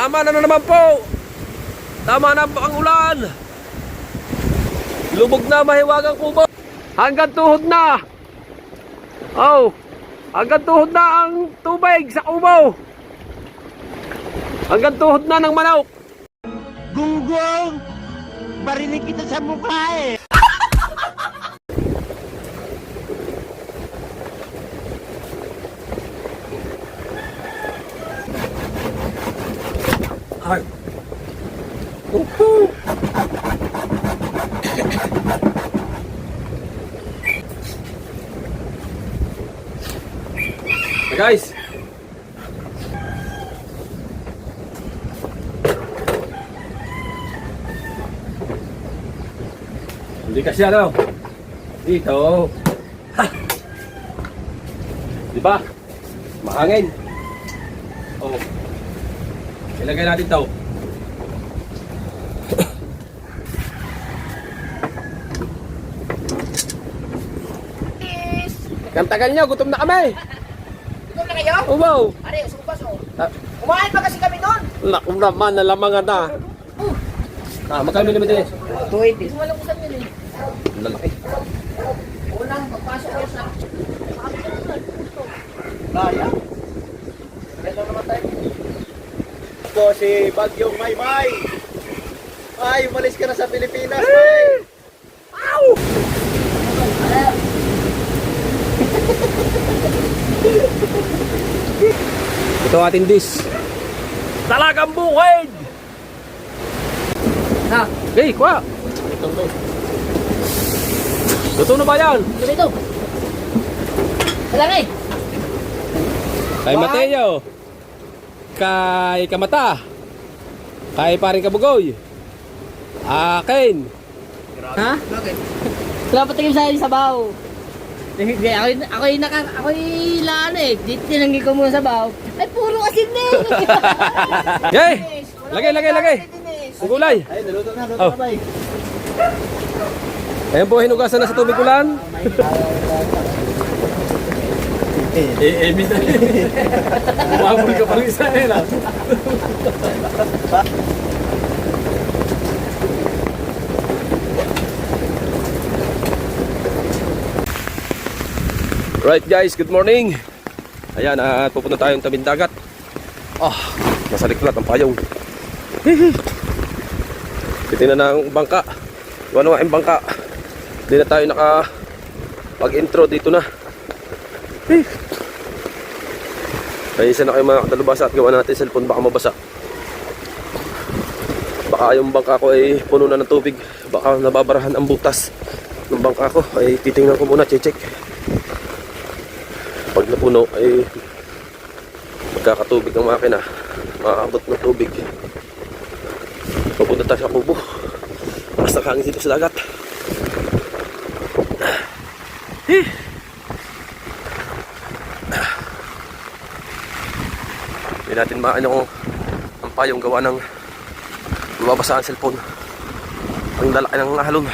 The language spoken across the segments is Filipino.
Tama na naman po. Tama na ang ulan. Lubog na mahiwagang kubo. Hanggang tuhod na. Oh, hanggang tuhod na ang tubig sa kubo. Hanggang tuhod na ng manok. Gunggong! Barinig kita sa mukha eh! Ay. Uhu. Hey guys. Hindi kasi ano. Dito. Ha. Di ba? Mahangin. Oh. Ilagay natin to. Ang tagal nyo, gutom na kami. Gutom na kayo? Ubaw. Are, sumbas o. Kumain pa kasi kami doon. Naku naman, nalamangan na. Magkano naman din? 280. Walang usap yun eh. Lalaki. Unang pagpasok ko sa... Kaya? Ito naman tayo. Ito si Bagyong Maymay! Ay, umalis ka na sa Pilipinas, May! Ow! Ito ating dish. Talagang bukid! Ha? Hey, kuha! Luto na ba yan? Ito dito. Kailangan eh. Kay Mateo. Kay Kamata. Kay paring Kabugoy. Akin. Ha? Bakit? Wala pa tingin sa akin sabaw. Ako'y laan eh. Tinanggi ko muna sabaw. Ay, puro asin na eh. Yay! Lagay. Ang gulay. Ay, naluto na, Oh. May! Ayan po, hinugasan na sa tubig ulan. Minsan. Umabol ka pa rin isa eh. Right guys, good morning. Ayan, pupunta tayong tabing dagat. Nasa liklat ang payong. Titingnan na ang bangka. Ano nga yung bangka? Hindi na tayo pag-intro dito na. Ay, isa na kayo mga katalubasa at gawa natin cellphone, baka mabasa. Baka yung bangka ko ay puno na ng tubig. Baka nababarahan ang butas ng bangka ko. Ay titingnan ko muna, check. Pag napuno ay magkakatubig ang makina. Maabot ng tubig. Papunta tayo sa kubo. Basta hangin dito sa dagat. Hindi natin maano ang payong gawa ng mababasa ang cellphone. Ang lalaki ng alon.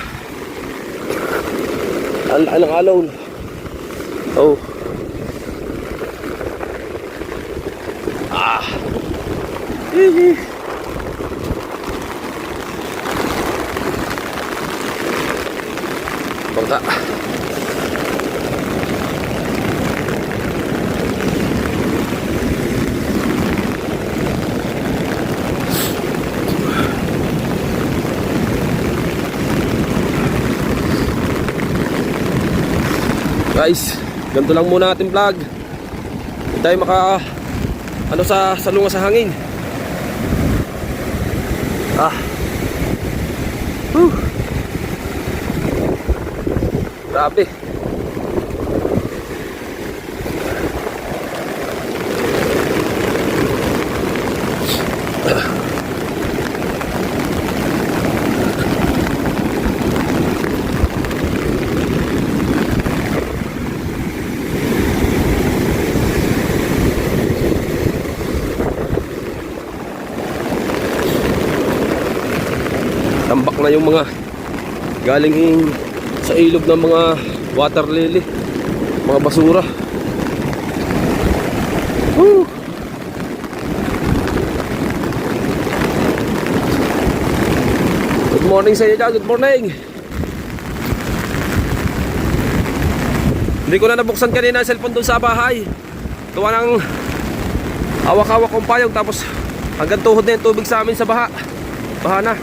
Ang laki ng alon. Oh. Bangka. Guys, ganito lang muna ating vlog. Hindi tayo sa salunga sa hangin. Grabe. Tambak na yung mga galing sa ilog ng mga water lily, mga basura. morning sa inyo dyan. Good morning. Hindi ko na nabuksan kanina ang cellphone doon sa bahay. Gawa ng hawak-hawak kong payong. Tapos hanggang tuhod na yung tubig sa amin sa baha. Baha na.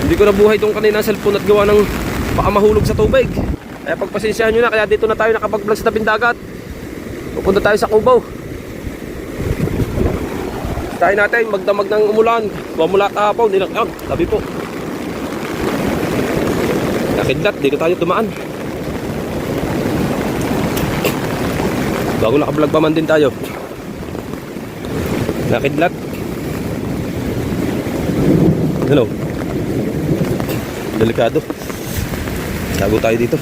Hindi ko nabuhay doon kanina ang cellphone at gawa ng baka mahulog sa tubig. Kaya pagpasensyahan nyo na. Kaya dito na tayo nakapag-vlog sa tabing dagat. Pupunta tayo sa Cubao. Tayo natin magdamag ng umulan. Mula kahapon. Tabi po. Nakidlat. Dito tayo tumaan. Bago nakablog pa man din tayo. Nakidlat. Ano? Delikado. Tago tayo dito.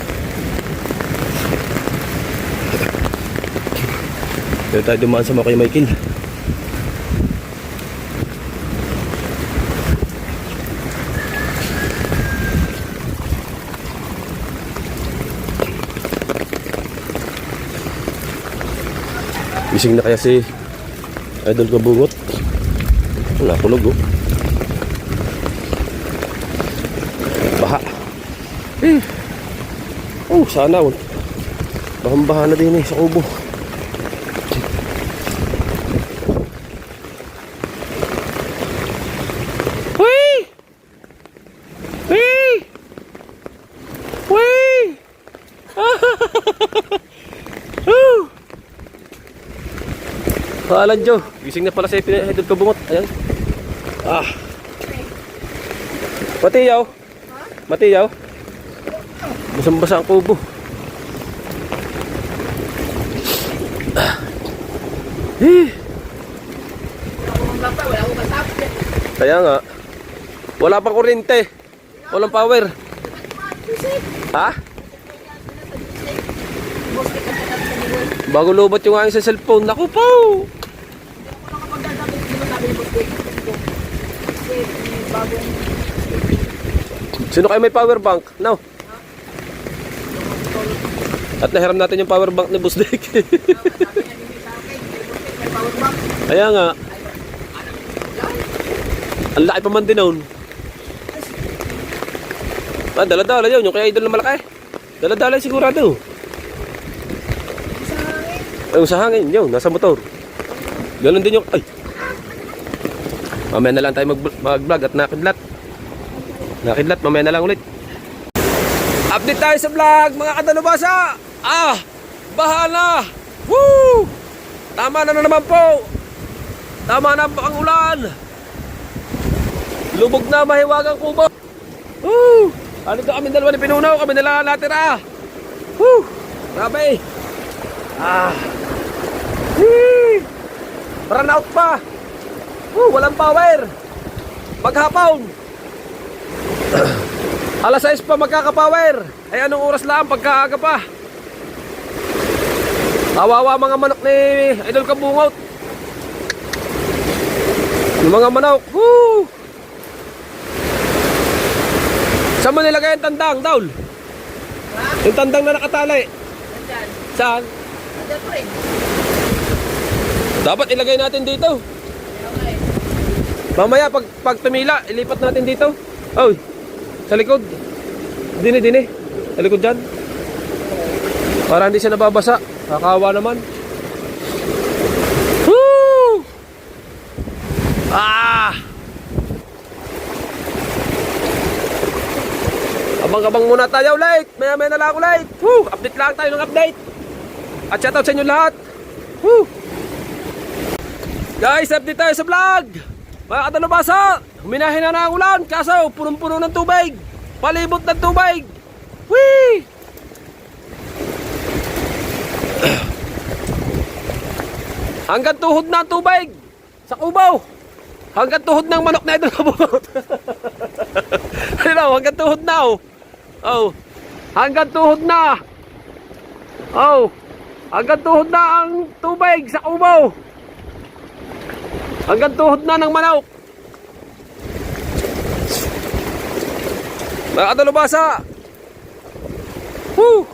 Dito tayo dumaan sa mga kay Michael. Gising na kaya si Idol Kabungot. Nakulog oh. Baha. Oh, sana oh. Bahang-baha na din sa kubo. Uy! Uy! Uy! Paalan Jo, gising na pala sa Idol Kabungot. Ayan. Matiyaw. Matiyaw. Basang-basa ang kubo. Kaya nga. Wala pang kuryente. Walang power. Ha? Bago lubot yung aking sa cellphone. Naku po! Sino kayo may power bank? No. At nahiram natin yung power bank ni Boss Dick. Kaya nga. Ang laki pa man din noon. Dala-dala yun. Yung kaya idol na malaki. Dala-dala sigurado. Yung sa hangin yun. Nasa motor. Ganon din yung... Ay! Mamaya na lang tayo mag-vlog at nakidlat. Nakidlat, mamaya na lang ulit. Update tayo sa vlog, mga kadalubasa. Bahala. Woo! Tama na naman po. Tama na ang ulan. Lubog na mahiwagang kubo. Woo! Ano ito kami dalawa ni Pinunaw, kami nila natira. Woo! Grabe. Run out pa. Walang power. Maghapon. Alas 6 pa magkakapower. Ay anong oras lang pagkaaga pa. Kawawa mga manok ni Idol Kabungot. Yung mga manok. Woo! Saan mo nilagay yung tandang, Daul? Yung tandang na nakatali. Saan? Dapat ilagay natin dito. Mamaya pag tumila, ilipat natin dito. Oh, sa likod. Dini. Sa likod dyan. Para hindi siya nababasa. Kakawa naman. Woo! Abang-abang muna tayo ulit. Maya na lang ulit. Woo! Update lang tayo ng update. At shoutout sa inyo lahat. Woo! Guys, update tayo sa vlog. Mga kadalubasa, huminahin na ang ulan. Kaso, punong-puno ng tubig. Palibot ng tubig. Whee! Hanggang tuhod na ang tubig sa Cubao. Hanggang tuhod ng manok na Idol Kabungot. Ano, hanggang tuhod na oh. Hanggang tuhod na. Hanggang tuhod na ang tubig sa Cubao. Hanggang tuhod na ng manok. Mga kadalubasa. Woo!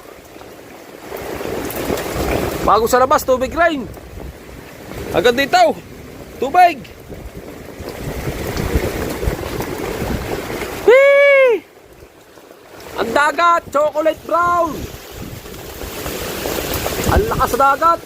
Bago sa labas, tubig rain. Hanggang dito, tubig. Whee! dagat, chocolate brown. Ang lakas sa dagat.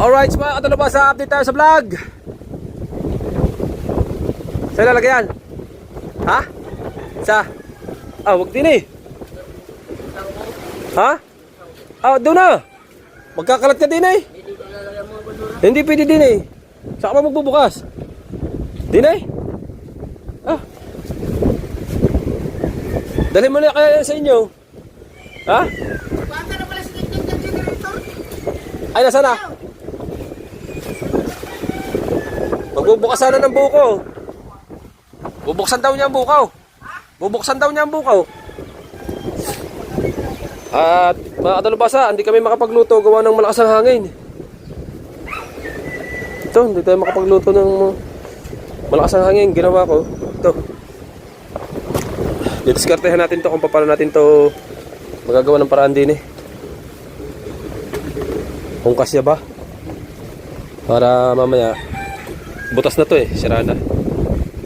Alright, mga katalabas, update tayo sa vlog. Saan lalagyan? Ha? Sa? Ah, wag din eh. Ha? Ah, doon na. Magkakalat ka din eh. Hindi pwede din eh. Saan ka magbubukas? Din eh? Ah. Dali mo na kaya yan sa inyo. Ha? Ay, nasa na? Magbubukas sana ng buko. Bubuksan daw niya ang bukaw. Bubuksan daw niya ang bukaw. At mga katalubasa, hindi kami makapagluto gawa ng malakas ang hangin. Ito, hindi tayo makapagluto ng malakas ang hangin. Ginawa ko. Ito. Didiskartehan natin to kung paano natin to magagawa ng paraan din eh. Kung kasya ba? Para mamaya butas na to eh, sira na.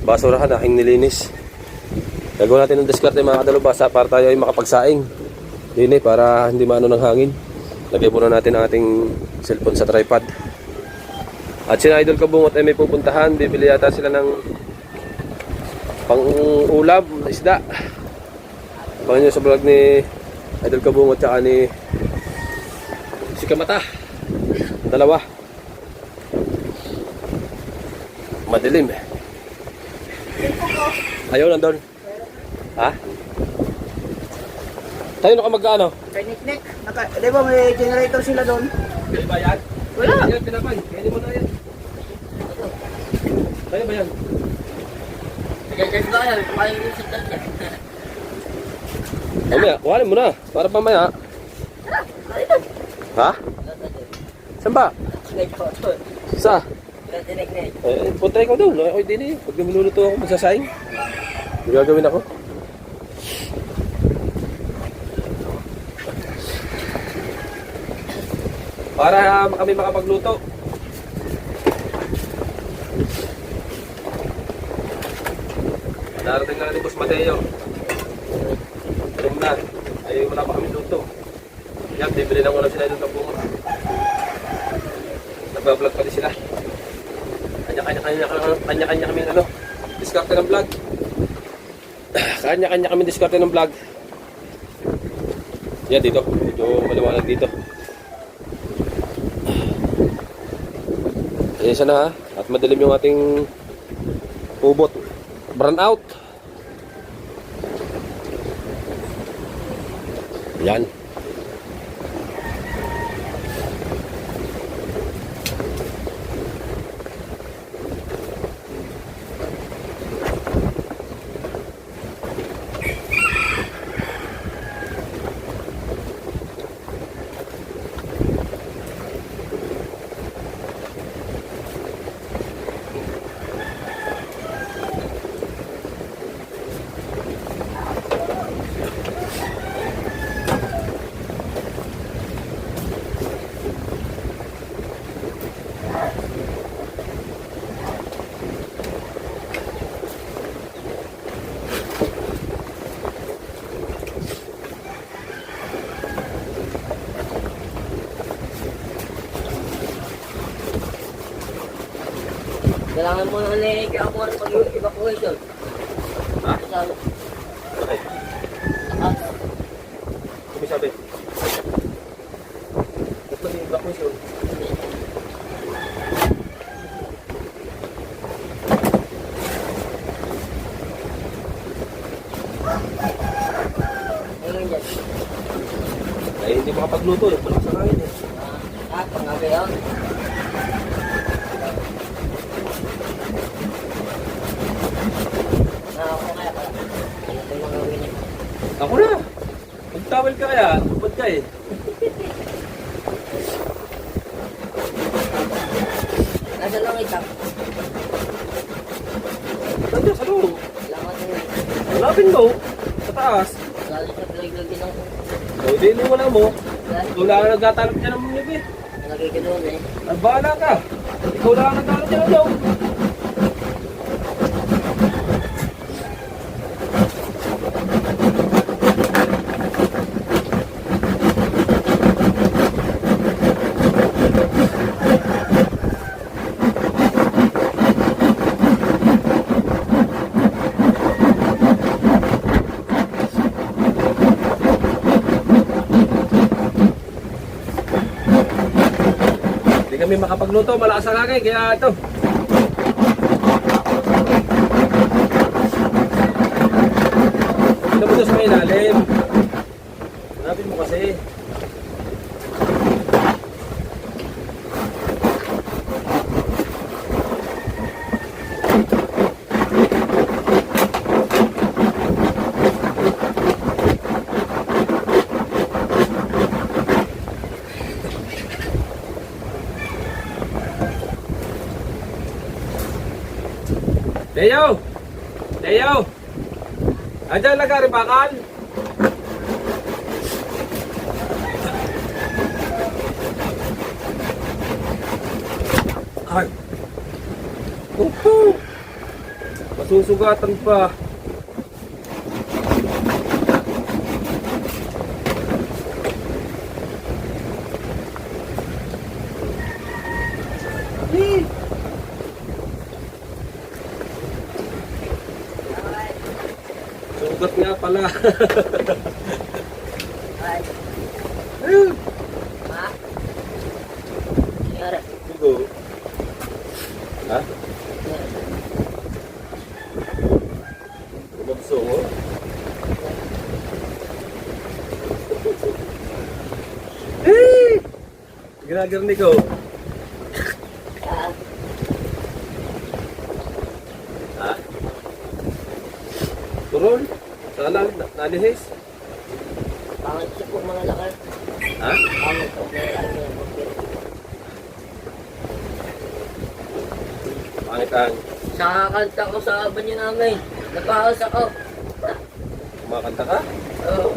Basurahan na, aking nilinis. Gagawin natin ng diskarte mga kadalubasa para tayo ay makapagsaing. Yun eh, para hindi maano ng hangin. Lagay muna natin ang ating cellphone sa tripod. At sina Idol Kabungot ay may pupuntahan. Bibili yata sila ng pang-ulam na isda. Abangan nyo sa vlog ni Idol Kabungot tsaka ni si Kamata. Dalawa. Madilim eh. Ayaw nandun. Ha? Tayo na ka mag-ano? Nik-nik. Di ba may generator sila doon? Pili ba yan? Wala. Yan, pinapay. Kaya mo na yan. Tayo ba yan? Nagagad ba yan? Kumain yung sa dyan. Mamaya, kuhanin mo na. Para mamaya. Ha? Saan ba? Sa? Punta ikaw doon. Ako din eh. Pag lumuluto ako, magsasayang. May gagawin ako. Para kami makapagluto. Darating na ni Boss Mateo. Alam na. Ay wala pa kami luto. Yan, bibili lang muna sila ng Kabungot. Nagbablog pa din sila. Kanya-kanya kami ano, diskarte ng vlog. Kanya-kanya kami diskarte ng vlog. Yan dito, medyo maliwanag dito. Ayan siya na ha, at madilim yung ating ubot. Burn out. Yan. Kailangan mo na i-amor pag yung evacuation. Ha? Sabi. Okay. Takas. Kami sabi. Ba't ba yung evacuation? Ano yun dyan? Ay hindi makapagluto eh. Malakas ang hangin eh. Pangabi yun. Ako kaya pala. Ano ito yung mga gawin niya? Ako na. Mag-towel ka kaya. Tupad ka eh. Nasa lang ito. Lakas mo. Hanapin mo. Sa taas. Lalo sa pinag-lagyan ng O, di wala mo. gas. Ikaw lang ang nagtatalap dyan ng nipit. Nalagay ka doon eh. At bahala ka. Ikaw lang ang nagtatalap dyan ng daw. Hindi kami makapagluto, malakas ang hangin, kaya ito. Ito mo ito sa may ilalim. Hanapin mo kasi. Leo! Leo! Andiyan lagari bakal? Ay! Opo! Masusugatan pa. Hey! Sugat nga pala. Ay, Ayun! ma. Nangyari. Sigo. Ha? Umabso mo? Hey! Ginagarni ko. Ah, Ha? Turol? Saan nalihis? pangit siya po mga lakar. Ha? Pangit po mga lakar. Pangit ang Sa kakanta ko sa banyo namin. Napakas ako. kumakanta ka? Oo.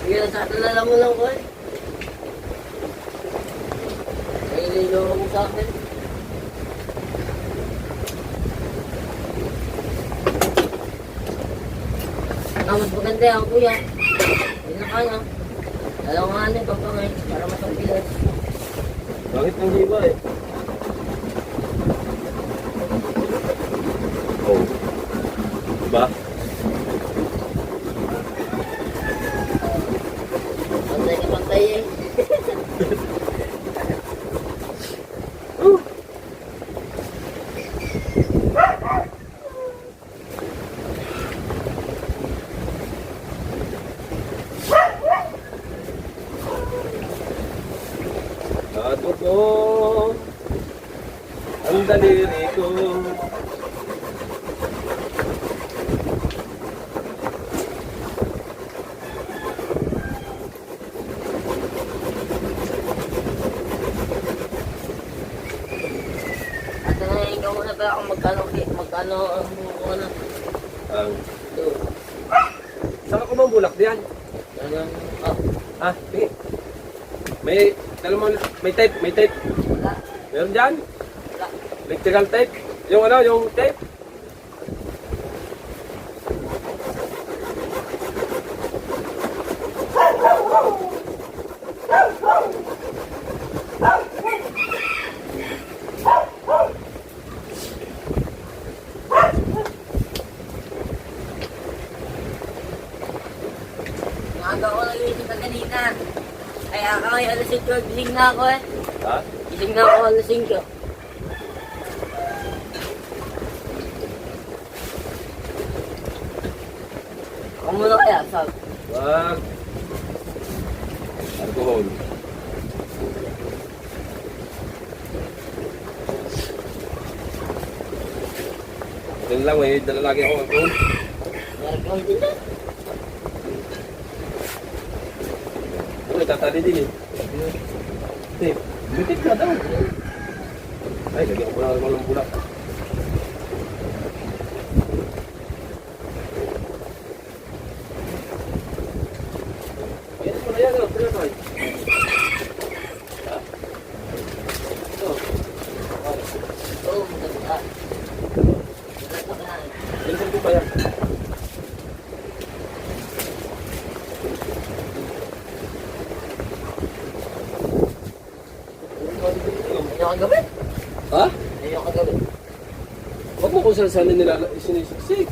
Sige, sa talala mo lang ko eh. Naililo mo sa akin. Mas maganda yan, kuya. Yun na ka na. Dalawanganin pa pa ngayon para masampilas. Bakit ang hiba eh? Oh. Diba? Pantay ka pantay eh. Ato ko ang daliri ko. At ikaw muna ba kung magkano ang buko na. Ang Ito. saan ko bang bulak diyan? Talagang, Ha? Sige. May may tape, may tape. wala. Meron diyan? Wala. Electrical tape. Yung ano, yung tape. Maaga ko nagising ka kanina. Kaya ka ngayon alas 5, gising na ako eh. Ha? Gising na ako alas 5. Ako muna kaya, sab. Wag. Alcohol. Yan lang, may dala lagi ako alcohol. Meron kang din eh. Uy, tatali din eh. Tape. Bitik ka daw. Ay, lagyan ko pala ng bulak. Ayaw kagabi. Ha? Ayaw kagabi. Huwag mo kung saan nila sinisiksik.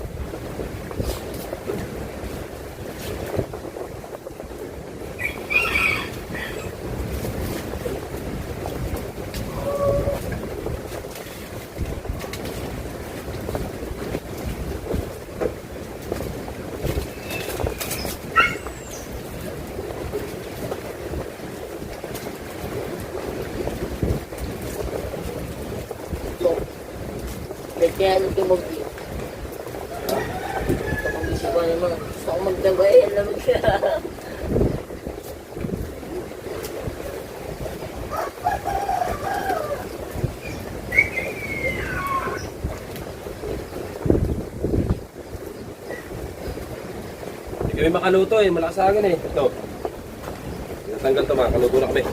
Kaya ano tumagi. Kapag-isip ko naman, gusto ko magdabay, alam mo siya. Hindi kami makaluto eh, malakas agad eh. Ito. Natanggal to, makaluto na kami.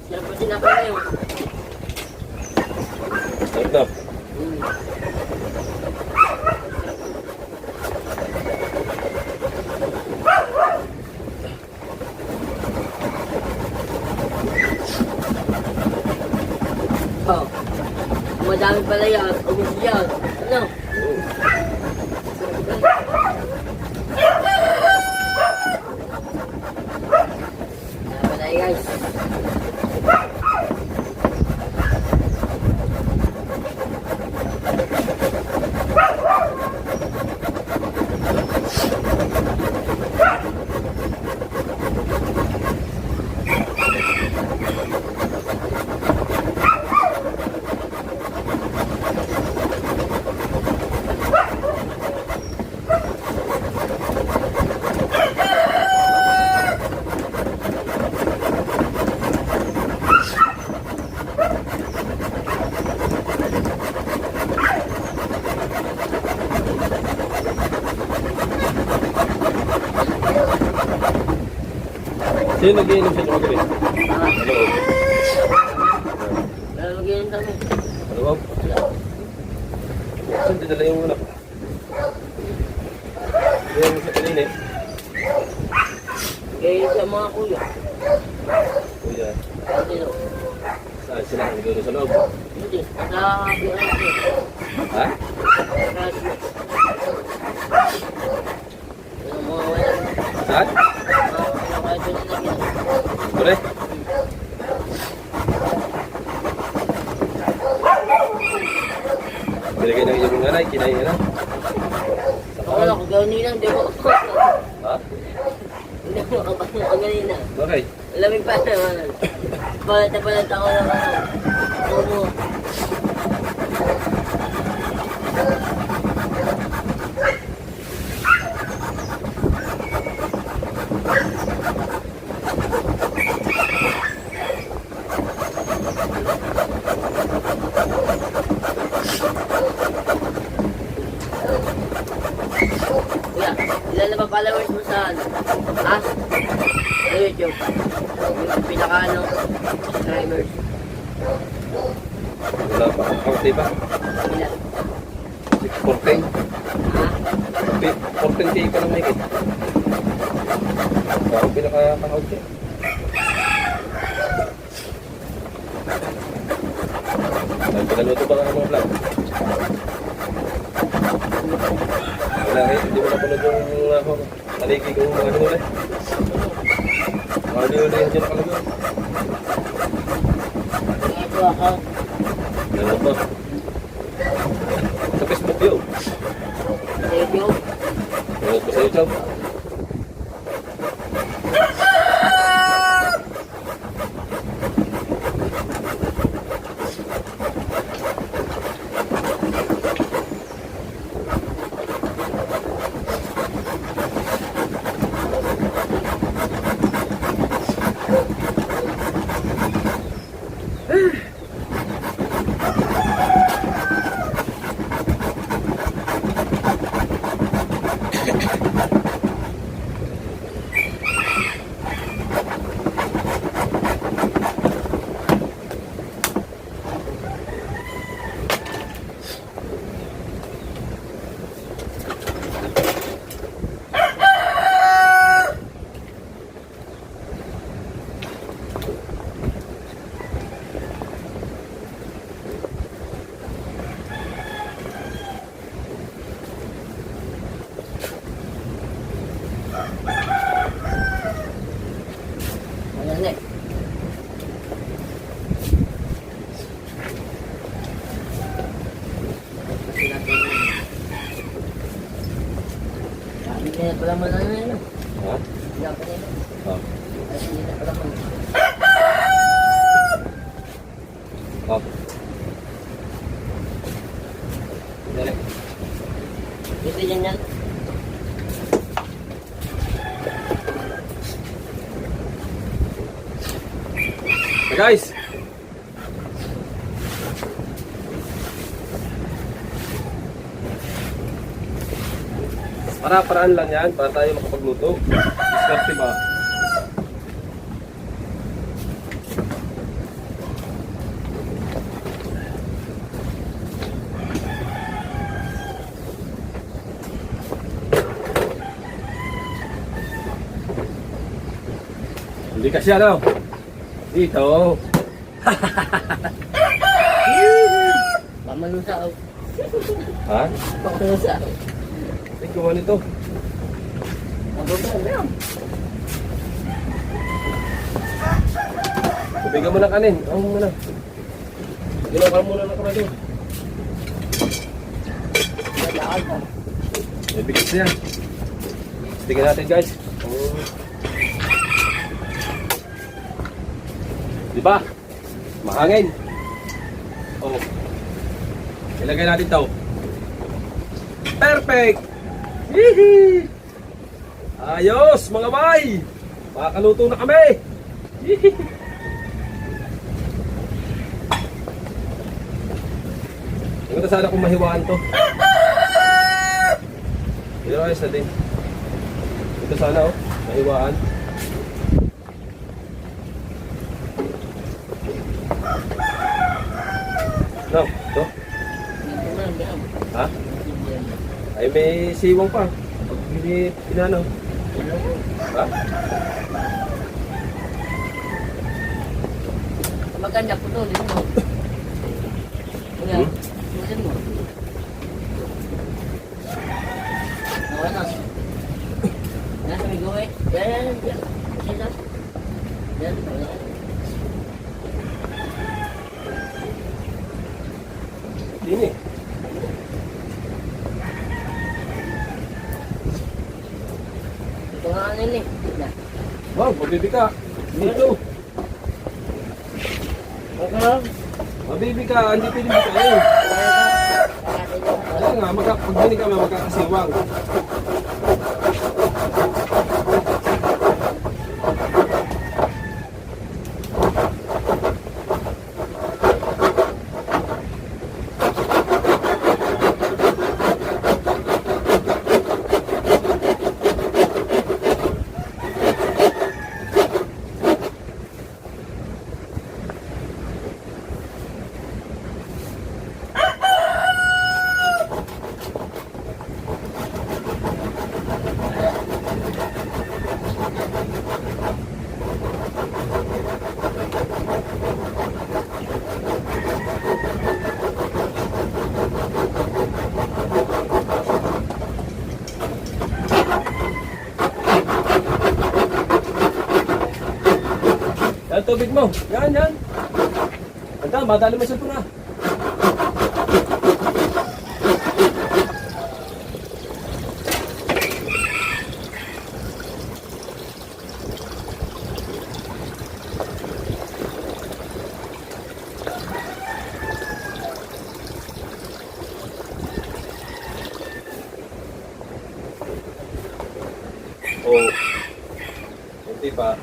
Sarap pa sinapay na yun. Sarap na. Oh. Madami pala yan. Ubus yan. Ano? Wala pala guys. Sino nag-iinom sa inyo kagabi? Ah, Ano? lalagyan kami. Ano ba? Saan dinala yung anak? Yung sa kanina eh. Kaya sa mga kuya. Kuya, Hindi no. saan sila? Nagano sa loob? Hindi. Sa biyan ko. Ha? Yung mga wala. Saan? Mga kahit wala na gina. Pare? Binigay ng iyong nanay, kinain na. Ako lang, kung gawin nilang, di ko. Ha? Hindi ko makapasok ang ganina. Bakit? Lamig pa naman. Balat na balat ako ng ano. Kuya, ilan na ba followers mo sa ano? Ha? Sa YouTube? Yung pinaka ano? Subscribers? Wala pa. Kaunti ba? Ilan? 614. Ha? 14K pa lang mahigit. Parang pinaka-kaunti. Dahil pinaluto ba nga ng mga vlog? Wala eh, hindi mo napanood yung maligi kong mga ano eh. Mga nilulay yan dyan nakalagay. Ito ako. Nanood mo. Sa Facebook yun. Sa YouTube? Nanood ko sa YouTube. Ayan eh. Kasi natin sabi niya pala mo na yun. Ha? Sabi niya. Oh. Kasi hindi na pala mo. Oh. Dali. Ito yan yan. Hey guys! Paraan lang yan para tayo makapagluto. Diskarte ba? Hindi kasi ano. Dito. Pamalusaw. Ha? Pamalusaw. Ay, gawa nito. Mabubuhay mo yan. Tubigan mo ng kanin. Ang muna. Ginawal muna ng kamay doon. Lalakad ka. May bigas na yan. Tingnan natin guys. Diba? Mahangin. Oh. Ilagay natin to. Perfect! Hihi! Ayos mga bay! Makakaluto na kami! Hihi! Tingnan sana kung mahiwaan to. Pero ayos na din. Ito sana oh, mahiwaan. No, ito. Hindi mo lang yan. Ha? Hindi yan. Ay may siwang pa. Pag hindi pinano. Ha? Maganda po to, din mo. Ayan, din mo. Nawa na. Yan, kami gawin. Yan. Yan. Yan, wala. Ini. Ito nga ano yun eh. Yan. Wow, mabibi ka. Dito. Okay. Mabibi ka, hindi pwede mo kayo. Kaya nga, pag bini ka magkakasiwang. Yan, tubig mo. Yan, yan. Anta, madali mo sa puna. Oh. Kunti pa.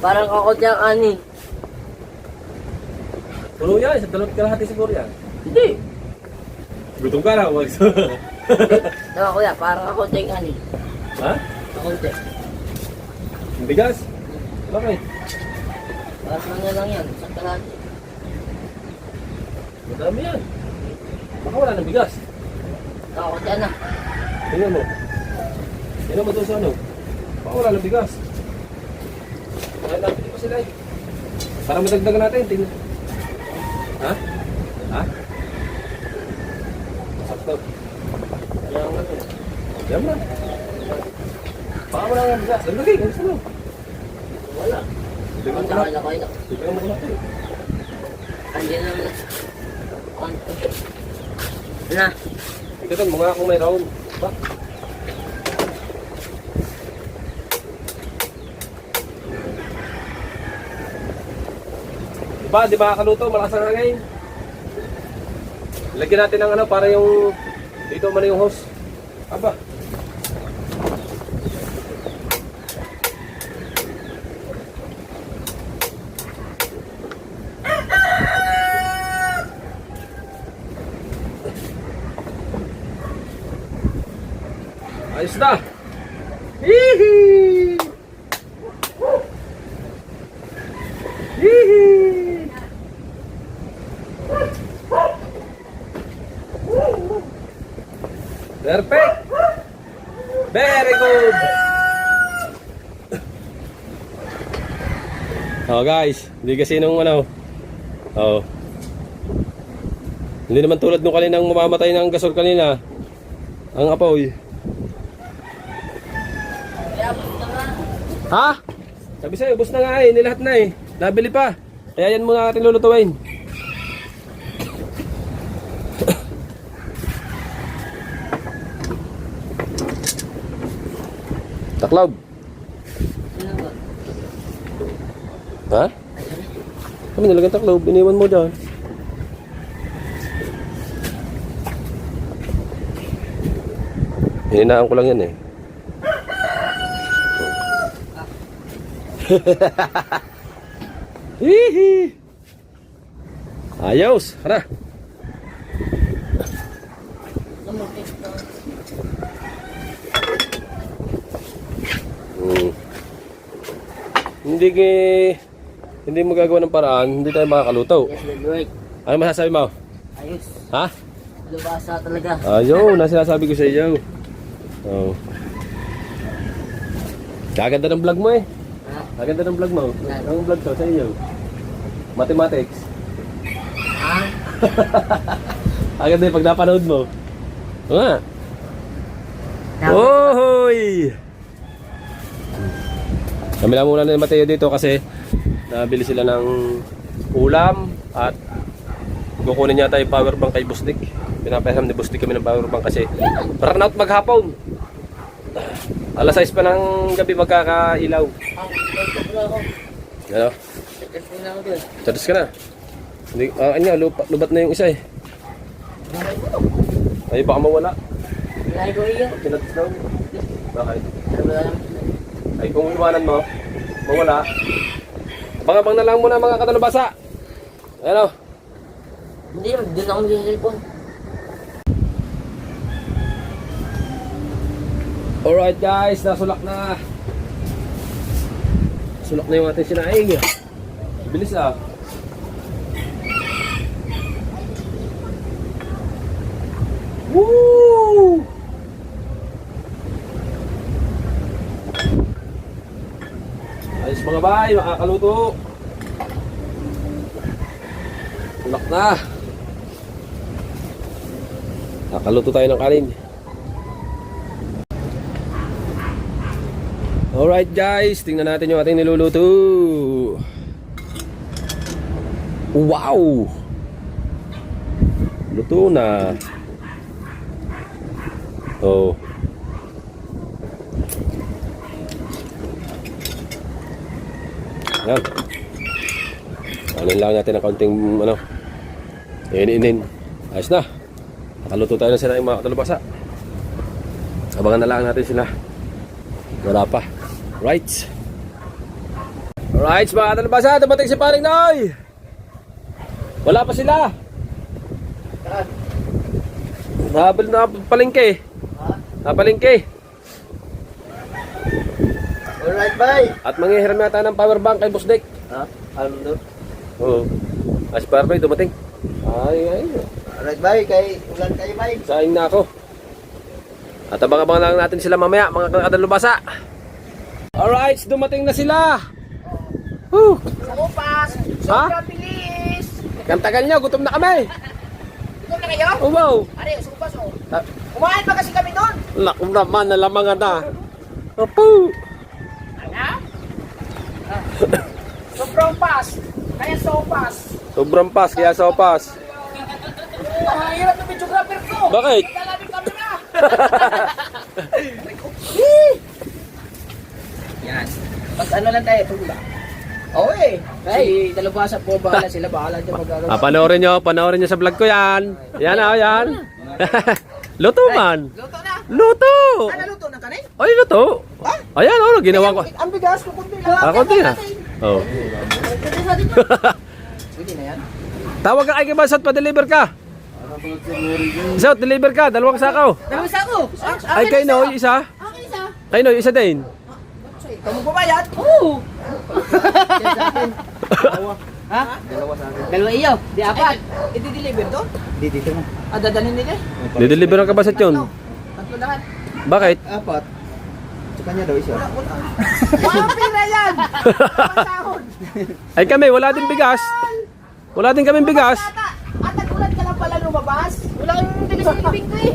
Parang ako diyang ani. Puno yan, sa dalawat kalahati siguro yan. Hindi. Gutom ka na, wag. Diba kuya, parang ako diyang ani. Ha? Kakunti. Ang bigas? Bakit? Parang na lang yan. Isang kalahati. Madami yan. Baka wala ng bigas. Kakunti na. Tingnan mo. Tingnan mo doon sa ano. Baka wala ng bigas. Kaya natin pa sila eh. Para madagdagan natin. Tingnan. Ha? Ha? Sakto. Kaya ang ano. Yan mo. Baka wala ng bigas. Lagay. Gusto mo. Wala. Tingnan Ang mo saka na. na kayo na. Tingnan mo na. Andiyan naman na. Konti. Na. Ito mga kung mayroon. Ba? Diba, di makakaluto, malakas ang hangin. Lagyan natin ng ano para yung dito man yung hose. Aba. Ayos na. Hihi. Hihi. Perfect. Very good. Oh guys, hindi kasi nung ano. Oh. Hindi naman tulad nung kaninang mamamatay ng gasol kanina. Ang apoy. Kaya punta nga. Ha? Sabi sa'yo, ubos na nga eh, nilahat na eh. Nabili pa. Kaya yan muna natin lulutuin. Taklaw. Ano ba? Ha? Kami nilagyan taklaw, iniwan mo dyan. Hininaan ko lang yan eh. Hihi. Ayos, hara. Lumapit na. Hindi magagawa ng paraan, hindi tayo makakaluto. Yes, good work. Ano masasabi mo? Ayos. Ha? Lubasa talaga. Ayaw, sinasabi ko sa iyo. Oh. Kaganda ng vlog mo eh. Ha? Kaganda ng vlog mo. Ang vlog to sa iyo. Mathematics. Ha? Kaganda yung pag napanood mo. Oo nga. Tama. Ohoy! Kami lang muna ni Mateo dito kasi nabili sila ng ulam at kukunin niya tayo power bank kay Bustik. Pinapahiram ni Bustik kami ng power bank kasi run out maghapon. Alas 6 pa ng gabi magkakailaw. Ito pala ako. Ano? Ito na ako doon. Chatos ka na. Hindi, lubat na yung isa eh. Bakit mo? Ay baka mawala. Lahi ko iyo. Chatos daw. Bakit? Ano ba lang? Ay kung iwanan mo, mawala. Abang-abang na lang muna mga katalabasa. Ano? Hindi, doon ako mag-cellphone. Alright guys, nasulak na. Sulak na yung ating sinaing. Bilis ah. Woo! Ayos mga bay, makakaluto. Sulak na. Nakaluto tayo ng kanin. Alright guys, tingnan natin yung ating niluluto. Wow! Luto na. Oh. Yan. Ano lang natin ng kaunting ano. Inin. Ayos na. Nakaluto tayo na sila yung mga katalabasa. Abangan na lang natin sila. Wala pa. Right. Alright, mga katalabasa, dumating si Paring Noy. Wala pa sila. Napalingke. Ha? Napalingke. Alright, bye. At manghihiram yata ng power bank kay Boss Dick. Ha? Ano doon? Oo. As power bank dumating. Ay. Alright, bye. Kay ulan kayo, bye. Saing na ako. At abang-abang lang natin sila mamaya, mga kadalubasa. Alright, dumating na sila. Woo! Sa upas, Ha? sobrang bilis. Kantagal nyo, gutom na kami. Ito na kayo? Oh, wow. Ari, sa upas oh. Ah, Kumain pa kasi kami doon. Naku naman, nalamangan na. Opo. Ano? Sobrang pas. Kaya sa upas. Sobrang pas, kaya sopas. Ang hirap ng videographer ko. Bakit? Nagdalamin kami na. Yan. Pag ano lang tayo, tula. Oo eh. Si Dalubasa po, bahala sila. Bahala dyan magagawa. Panoorin nyo sa vlog ko yan. Yan yan. Luto man. Luto na. Luto. Ano luto na kanin? Ay, luto. Ayan, ginawa ko. Ang bigas ko kundi lang. Konti na. Oh. Pwede na yan. Tawag ka kay Kibasat, pa-deliver ka. Isot, deliver ka, dalawang sakaw. Dalawang sako. Ay, kay Noy, isa. Akin isa. Kay Noy, isa din. Ikaw mo babayad? Oo. Ha? Dalawa sa akin. Dalawa iyo. Di apat. I-deliver to? Dito na. Dadalhin nila? Dideliver ang Kabasat yun. Tatlo lahat. Bakit? Apat. Sa kanya daw isa. Walang pera yan! Walang sahod! Ay kami, wala din bigas. Wala din kaming bigas. At nagulat ka lang pala lumabas. Wala kaming bigas ng ibig ko eh.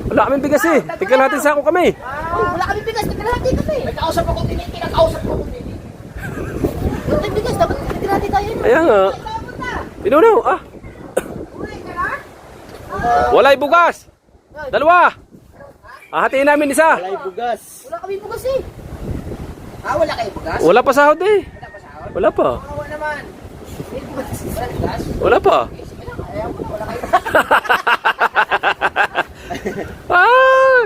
Wala kaming bigas eh. Tignan natin sako kami. Wala kaming bigas, nagkalahati kami. May kausap ako din, pinakausap ko kung din. Wala tayong bigas, dapat nagkalahati tayo. Ayan nga. Pinunaw, ah. Uwi ka na? Walay bugas. Dalawa. Hatiin namin isa. Walay bugas. Wala kaming bugas eh. Wala kayo bugas? Wala pa sahod eh. Wala pa sahod? Wala pa. Kawawa naman. May bugas sa bugas? Wala pa. Sige lang, ayaw ko na, wala kayo. Ah!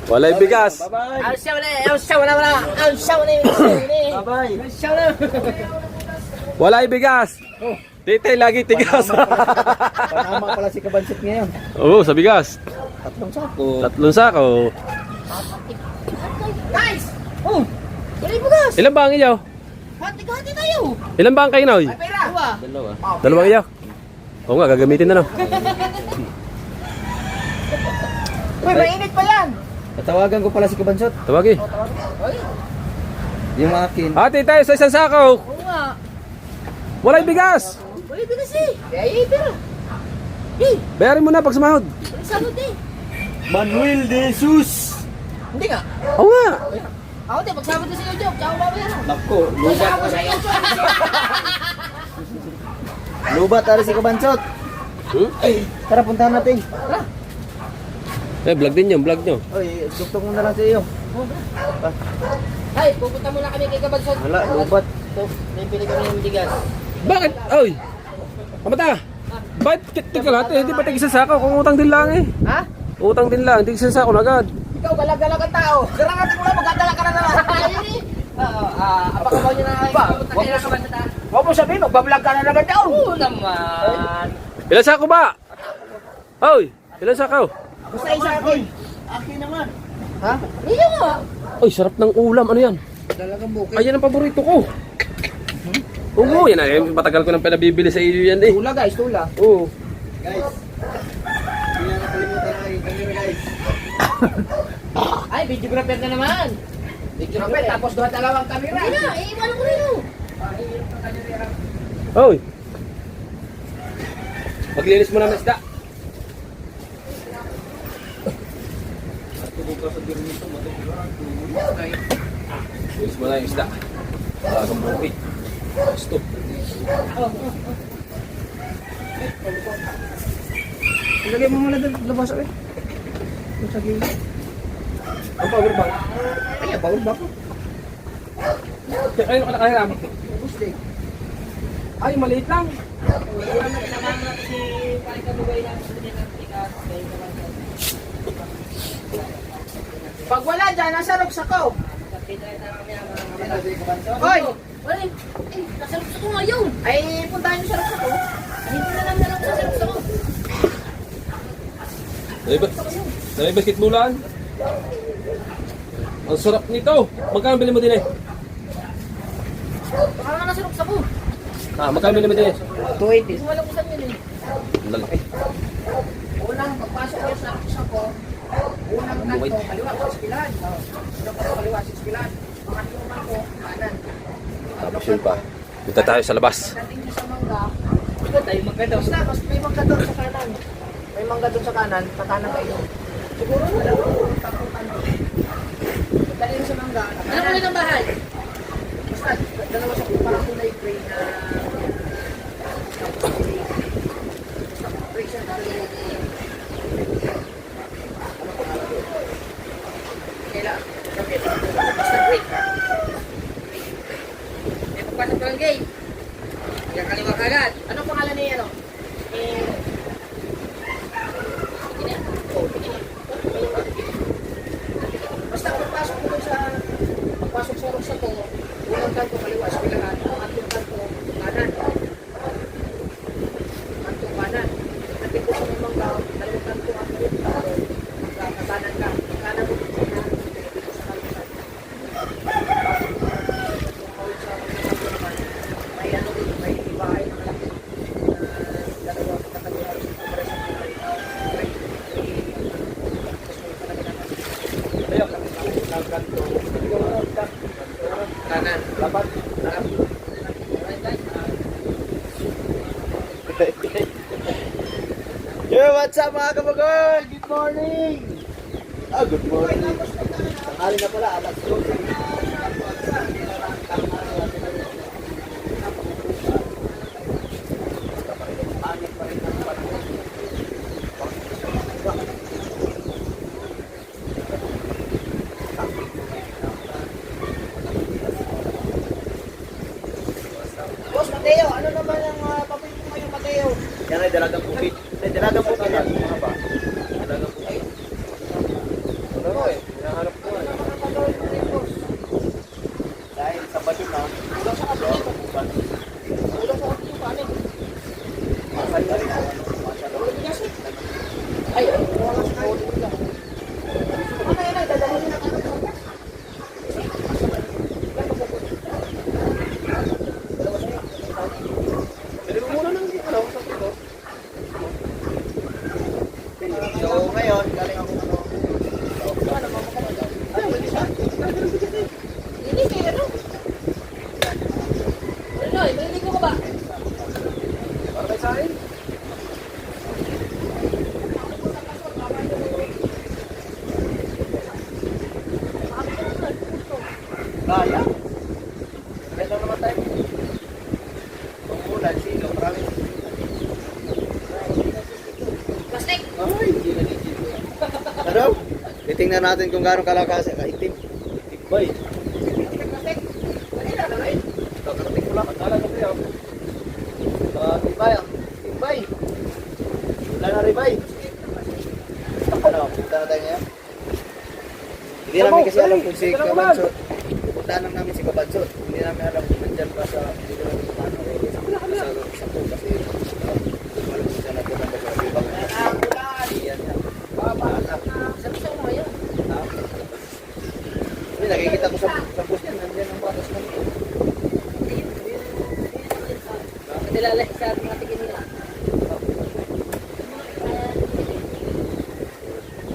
Walay bigas. Bye-bye. Ang siyaw na, ang siyaw na, ang siyaw na, Bye-bye. ang siyaw na. Walay bigas. Titay lagi tigas. Panama pala si Kabansit ngayon. Oo, sa bigas. Tatlong sako. 3 sako. Guys! Oh! Wala yung bugas! Ilan ba ang iyaw? Hati-hati tayo! Ilan ba ang kayo, Noy? May pera! Dalawa. Dalawang iyaw. Oo nga, gagamitin na no. Uy, mainit pa yan! Tatawagan ko pala si Kabansot. Tawagi. Uy! Yung akin. Hati tayo sa isang sako. Oo nga! Walay bigas. Wala yung bigas eh! Kaya pera! Eh! Bayarin mo na pag sumahod. Wala sahod eh! Manuel de Jesus. Hindi nga! Oo nga. Ako din, pagsabot na sa iyo, Job! Tsaka babayaran! Nako, Lubat ko sa iyo! lubat tara si Kabansot. Tara, puntahan natin. Tara! Eh, vlog din yun, vlog nyo. Oy, duktok mo na lang sa iyo. Ay, pupunta muna kami kay Kabansot. Wala, lubat. Ito, may pili kami ng bigas. Bakit? Oy! Kamata! Bakit tika lahat eh? Hindi ba tig isang sako? Kung utang din lang eh. Ha? Utang din lang, tig isang sako na agad. Ikaw, galag-galag ang tao. Garangatin mo lang, magdadala ka na lang. Ayun eh. Apakabaw niyo na pupunta kayo na Kabansot ha? Huwag mo sabihin, magbablog ka na naman daw. Oo naman. Ilan sako ba? Oy! Ilan sako? Basta isa akin. Akin naman. Ha? Hindi mo. Oy, sarap ng ulam. Ano yan? Dalagang bukid. Ayan ang paborito ko. Oo, yan ay matagal ko nang pinabibili sa iyo yan eh. Tula guys, tula. Oo. Guys. Hindi na nakalimutan ay camera guys. Ay, videographer na naman. Videographer, tapos dalawang kamera. Hindi na, iiwan ko rin oh. Oy! Maglinis mo na ng isda. Linis mo na yung isda. Bagang bukit. Stop. Ilagay mo muna doon, labas eh. Doon sa gilid. Ang power bank. Ay, power bank ko. Ayun ka nakahiram. Gusto Ay, maliit lang. Pag wala dyan, nasa rocks ako. Hoy! Wala eh. Nasa rocks ako ngayon. Ay, puntahan niyo sa rocks ako. Hindi na lang na lang sa rocks ako. May basket mulan. Ang sarap nito. Magkano bili mo din eh? Baka naman nasa ruksa ko. Magkano bili mo din eh? 280. Wala ko saan yun eh. Ang lalaki. Unang pagpasok ko sa ruksa ko, unang Buwait. kanto, kaliwa, 6 pilan. Unang kanto, kaliwa, 6 pilan. Pangatlong kanto, kanan. Tapos yun pa. Punta tayo sa labas. Dating sa mangga, maganda yung mangga daw. Basta, mas may mangga doon sa kanan. May mangga doon sa kanan, patanan kayo. Siguro wala ko. Dating sa mangga. Ano ulit ang bahay? Basta, dalawa sa parang kulay gray na friction gray. Kailan? Basta gray. May pagpasok ko ng gate. Yung kaliwa kagad. Anong pangalan niya ano? Tingin. Oh, tingin. Basta pagpasok ko dun sa ruksa ko, unang kanto kaliwa sa pilahan, pangatlong kanto kanan. Kanto kanan. Natin ko sa may mangga, dalawang kanto ang kanan ka. Kanan mo dito na, dito sa kanto. May ano din, may ibahay na malaki. Dalawa katagawa sa operasyon ko. Kanan. Lapat. Yo, what's up mga kabagoy? Good morning! Good morning. Tanghali na pala, alas 12. Boss Mateo, ano naman ang papel mo ngayon, Mateo? Yan ay dalagang puti. Ay, dalagang puti yan. Mga ba? Dalagang puti. Ano ko eh? Hinahanap ko eh. Ano naman ang gagawin mo rin, boss? Dahil sa basyo na. Ulang sa kapit ito. Ulang sa kapit ito, ano? Masal na rin. Ulang bigas eh. Ay, wala sa kapit ito. Ano yan ay, dadalhin na ano sa bigas? Pwede mo muna ng ano, sa pito. So ngayon, galing ako Hindi, may ano? Ano, maliligo ka ba? para kay sa akin. Kaya? Kaya lang naman tayo. Pagkulan, silo, marami. Plastic! Ay, hindi na legit. Ano? Titingnan natin kung gano'ng kalakas. Kaitim. Tigbay. Plastic! Ano yan, ano yun? Kakarating ko lang. Akala ko kayo. Tigbay. Tigbay. Wala na ribay. Ano? Punta na tayo ngayon? Hindi namin kasi alam kung si Kabansot. Pupuntahan lang namin si Kabansot. Hindi namin alam kung nandyan pa sa dito lang sa ano. Sa po kasi alam ko siya na po ng ibang yan yan. Sabi sa mo ngayon. Hindi, nakikita ko sa post yan. Nandiyan ang batas namin. Nilalay sa mga tingin nila.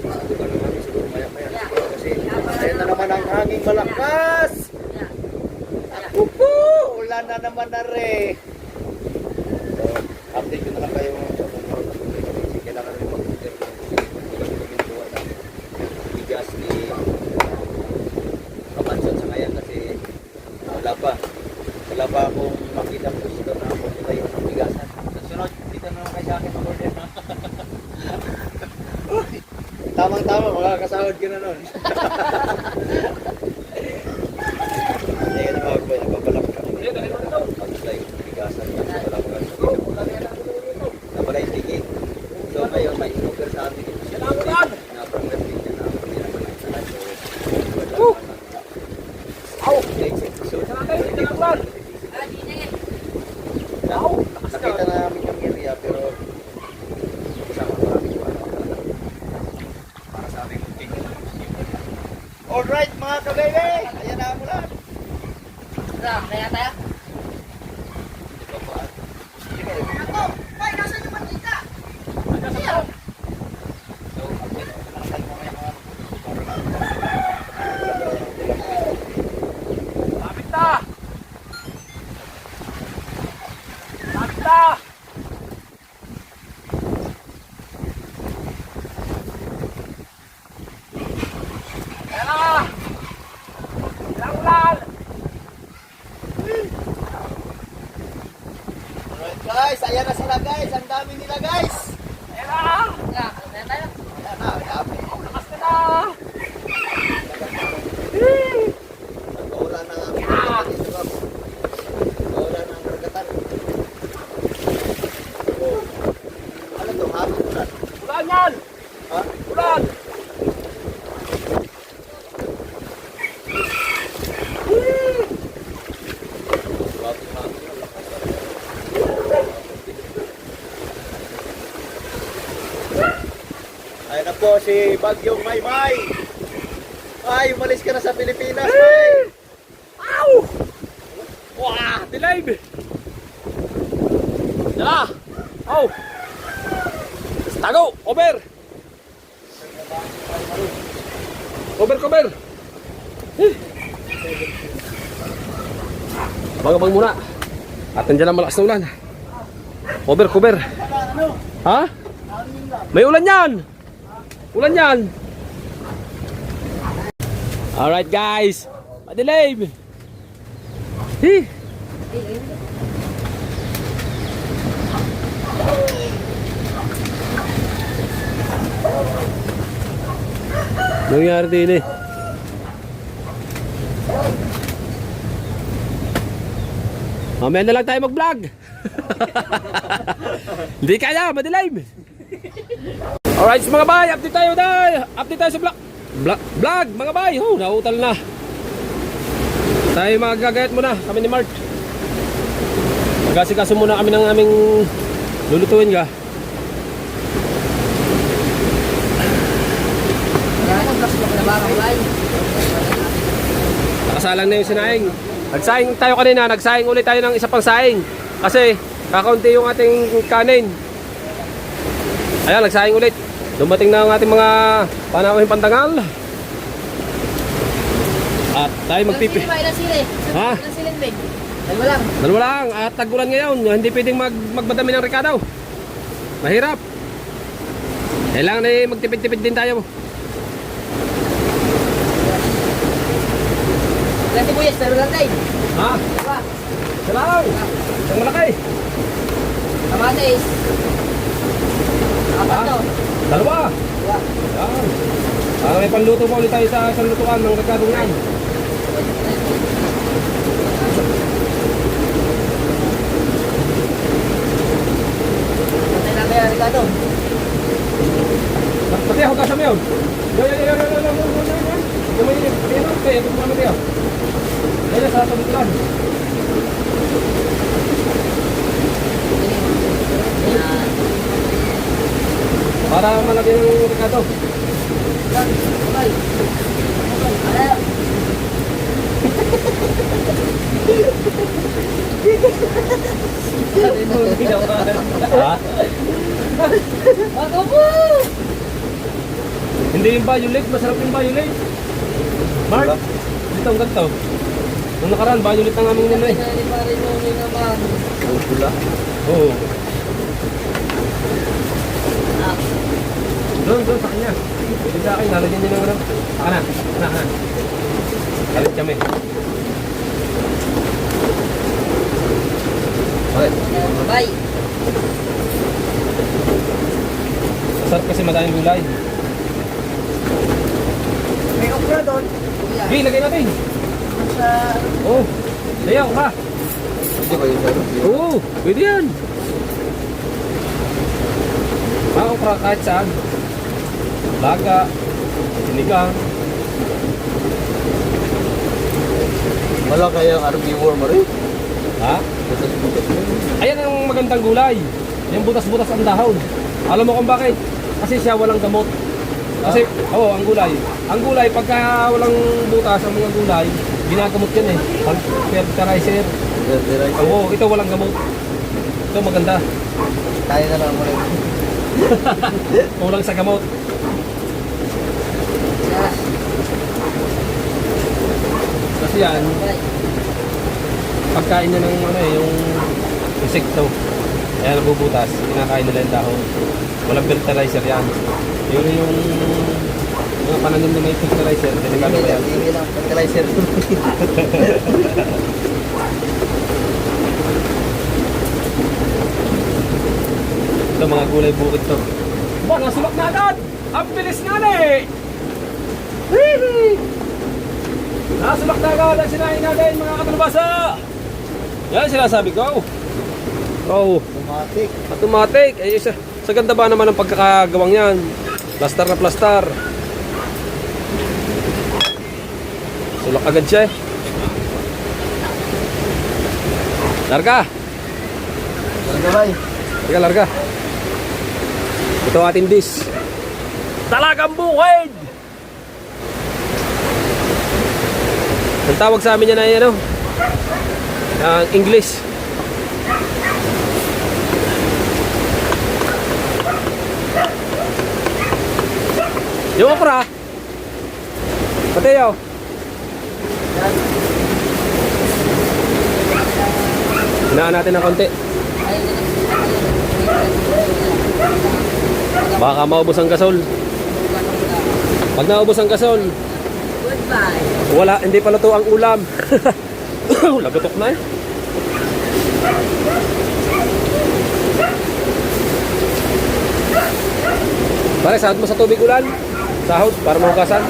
Sabi ko naman siguro maya-maya. Kasi ayun na naman ang hanging malakas. Upo! Ulan na naman na re. So, update ko na lang kayo sa mga kailangan rin mag-order. Bigas ni Kabanson sa ngayon kasi wala pa akong makita ko dito na ako tayo ng bigasan. Sunod, dito na lang kayo sa akin mag-order na. Tamang-tama, makakasahod ka na nun. Hindi ka na magpapay, nagbabalak ka. Pag-apply, bigasan ka, nagbabalak ka. Nabalay yung ticket. So ngayon, may snooker sa atin. Na-promote din na nakita na namin yung area pero kasama ko namin baby! Ayan na ang ulan. Tara, kaya tayo. Lapit na! Lapit na! Ayan na! Ilang ulan! Alright guys, ayan na sila guys. Ang dami nila guys. Ayan na! Tara, kaya tayo. Ayan na, dami. Lakas ka na! Nag-uulan na ang karagatan. Nag-uulan na ang karagatan. Oh. Ano to? Hapon ulan. Ulan yan! Ha? Ulan! Ayan na po si Bagyong Maymay. Ay, umalis ka na sa Pilipinas, May. Ow! Wah! Dilayb! Dala! Oh! Tago! Over! Cover! Eh! Abang-abang muna. At nandiyan ang malakas na ulan. Cover! Ha? May ulan yan! Ulan yan! Alright guys! Madilim! Eh! Nangyari din eh. Mamaya na lang tayo mag-vlog. Hindi kaya, madilim. Alright mga bay, update tayo dahil. Update tayo sa vlog mga bay. Oh, nautal na. Tayo magagayat muna, kami ni Mart. Magasikaso muna kami ng aming lulutuin ka. Nakasalang na yung sinaing. Nagsaing tayo kanina, nagsaing ulit tayo ng isa pang saing. Kasi kakaunti yung ating kanin. Ayan, nagsaing ulit. Dumating na ang ating mga panahon pantangal. At tayo magpipi. Ilan sili? Ha? Ilan silin, Ben? Dalawa lang. Dalawa lang, at tagulan ngayon. Hindi pwedeng magmadami ng rekado. Mahirap. Kailangan na magtipid-tipid din tayo. Ilan sibuyas? Dalawa lang tayo. Ha? Dalawa. Salaw! Isang malaki. Kamatis. Apat to. Dalawa. Dalawa. Yan. Para may panluto pa ulit tayo sa isang lutuan ng rekado ngayon. Patay na kaya, Ricardo. Pati ako kasama yun. Yan. Gumayin. Kaya ito mga tayo. Yan sa ato lutuan. Ayan. Para malagyan ng rekado. Yan. Okay. Ano? Ha? Ako po! Hindi yung violet. Masarap yung violet. Mark? Dito ang ganito. Nung nakaraan, violet ang aming nila eh. Pinali pa rin nung naman. Ang pula. Oo. Ah, Doon sa kanya. Hindi sa akin, lalagyan niya ng ano. Saka na. Galit kami. Okay. bye. Masarap kasi madaming gulay. May okra doon. Okay, lagay natin. Sa... Oo. Layaw ka. Hindi ba yun sir? Oo, pwede yan. Okra kahit saan. Laga. Sinigang. Wala kayang herbivore mo rin? Ha? Butas-butas mo. Ayan ang magandang gulay. Yung butas-butas ang dahon. Alam mo kung bakit? Kasi siya walang gamot. Kasi, ang gulay. Ang gulay, pagka walang butas ang mga gulay, ginagamot yan eh. Fertilizer. Oo, ito walang gamot. Ito maganda. Tayo na lang muna. Kulang sa gamot. Kasi yan, pagkain niya ng ano eh, yung insekto. Kaya nabubutas, kinakain nila yung dahon. Walang fertilizer yan. Yun yung mga pananim na may fertilizer, tinagamit pa yan. Hindi lang, fertilizer. Ito mga gulay bukid to. Ba, nasulok na agad! Ang bilis nga na eh! Wee! Nasulok na agad ang sinain natin mga katalabasa! Yan sinasabi ko. Oh, Automatic. automatic. Eh, sa ganda ba naman ang pagkakagawang yan? Plaster na plaster. Sulok agad siya eh. Larga! Gabay. Larga, larga. Ito ang ating dish. Talagang bukid! Ang tawag sa amin yan ay ano? English. Yung okra. Mateo. Hinaan natin ng konti. Baka maubos ang gasol. Pag naubos ang gasol, Goodbye. wala, hindi pala to ang ulam. Lagotok na eh. Pare, sahod mo sa tubig ulan. Sahod, para mahugasan.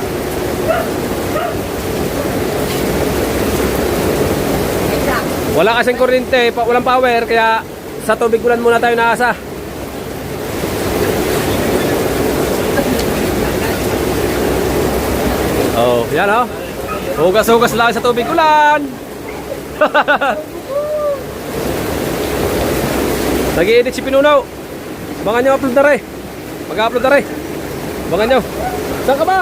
Wala kasing kuryente, walang power, kaya sa tubig ulan muna tayo naasa. Oh, yan oh. Hugas-hugas lang sa tubig ulan. Nag-i-edit si Pinuno. Abangan nyo upload na rin. Mag-upload na rin. Abangan nyo. Saan ka ba?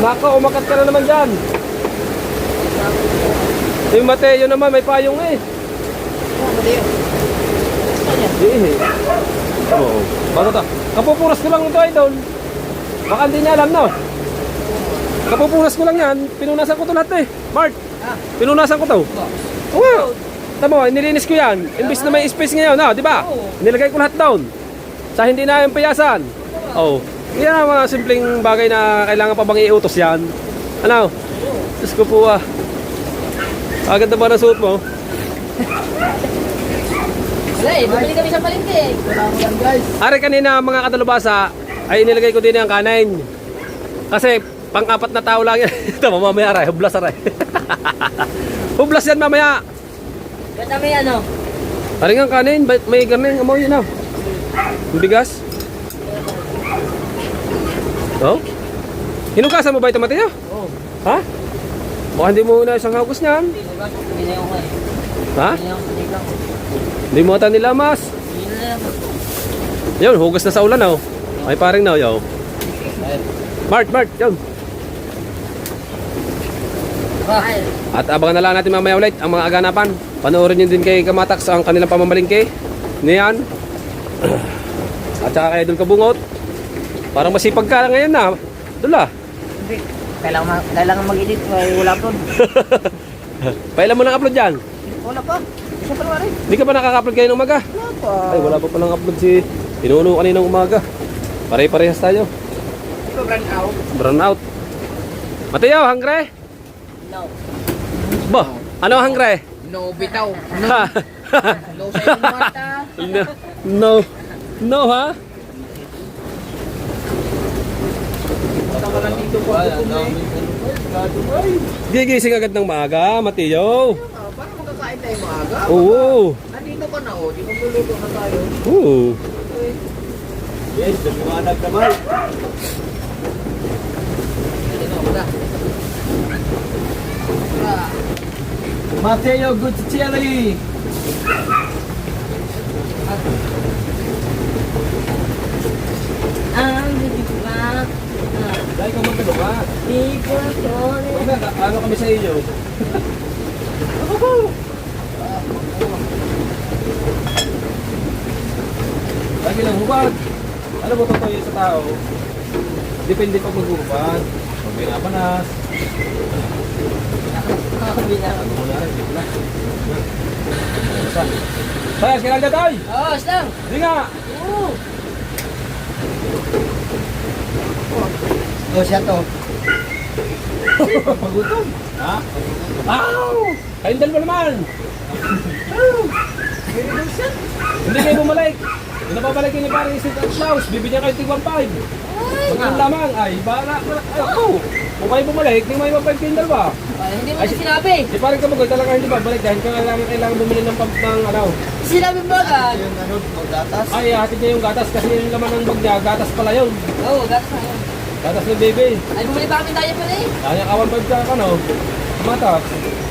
Nako, umakat ka na naman dyan. Yung Mateo naman, may payong eh. Eh, oo. Bago to. Kapupuras ko lang ito, idol. Baka hindi niya alam, no? Kapupuras ko lang yan. Pinunasan ko to lahat eh. Mart, pinunasan ko to. Oo. Tama mo, nilinis ko yan. Imbis na may space ngayon, no? Di ba? Nilagay ko lahat down. Sa hindi na yung payasan. Oh. Yan ang mga simpleng bagay na kailangan pa bang iutos yan. Ano? Diyos ko po ah. Agad na ba na suot mo? Wala eh, bumili kami sa palengke. Ari kanina mga katalubasa ay inilagay ko din ang kanin. Kasi pang-apat na tao lang yan. Ito mamaya aray, hublas aray. Hublas yan mamaya. Ganda may ano? Ari nga kanin, may kanin, amoy yun ah. Yung bigas. Oh? Hinugasan mo ba ito, Mateo? Oo. Ha? Baka hindi mo na isang hagos niyan. Hindi na yung ko eh. Ha? Hindi na yung panig lang. Hindi mo ata nilamas. Hindi na lang. Yun, hugas na sa ulan oh. Ay paring na, yo. Mart, yun. Ay, At abangan na lang natin mamaya ulit ang mga aganapan. Panoorin nyo din kay Kamatax ang kanilang pamamalingke. Niyan. At saka kay Dul Kabungot. Parang masipag ka ngayon na. Dula. Hindi. Kailangan mag-edit. Wala upload. Pailan mo nang upload dyan? Wala pa. Isa pa naman rin. Hindi ka pa nakaka-upload kayo ng umaga? Wala pa. Ay, wala pa palang upload si Pinuno kaninang umaga. Pare-parehas tayo. Ito brand out. Brown out. Mateo, hangre? no. Ba, ano hangre? No bitaw. Ha? No sa yung mata. No. No, ha? Punta ka lang dito po. Gigising agad ng maaga, Mateo. Paano magkakain tayo maaga? Oo. Nandito ka na oh. Di magluluto na tayo. Oo. Yes, lumanag naman. Mateo Gutierrez. Ang bibig ba? Dahil ka magkalukat. Ano kami sa inyo? Lagi lang hubad. Ano ba totoo yun sa tao? Depende pag maghubad. Pag binabanas. Ano mo na rin, di ba? Sayas, kailan dyan tayo? Oo, lang. Hindi nga. Oh, siya to. Pagutom. Ha? Ow! Kayong dalawa naman. Hindi kayo bumalik. Yung napabalik yung parang isip at Klaus, bibigyan kayo tig 1.5. Pag lamang ay, bahala. Ay, ako. Kung kayo bumalik, hindi mo yung 1.5 kayong dalawa. Hindi mo na sinabi. Di parang kamugoy talaga hindi babalik dahil kailangan bumili ng pump ng ano. Sinabi mo agad. Yung ano, maggatas. Ay, hatid niya yung gatas kasi yung laman ng bag niya, gatas pala yun. Oo, gatas na yun. Gatas ng baby. Ay, bumili pa kami tayo pala eh. Kaya ka 1.5 ka ano, tumatak.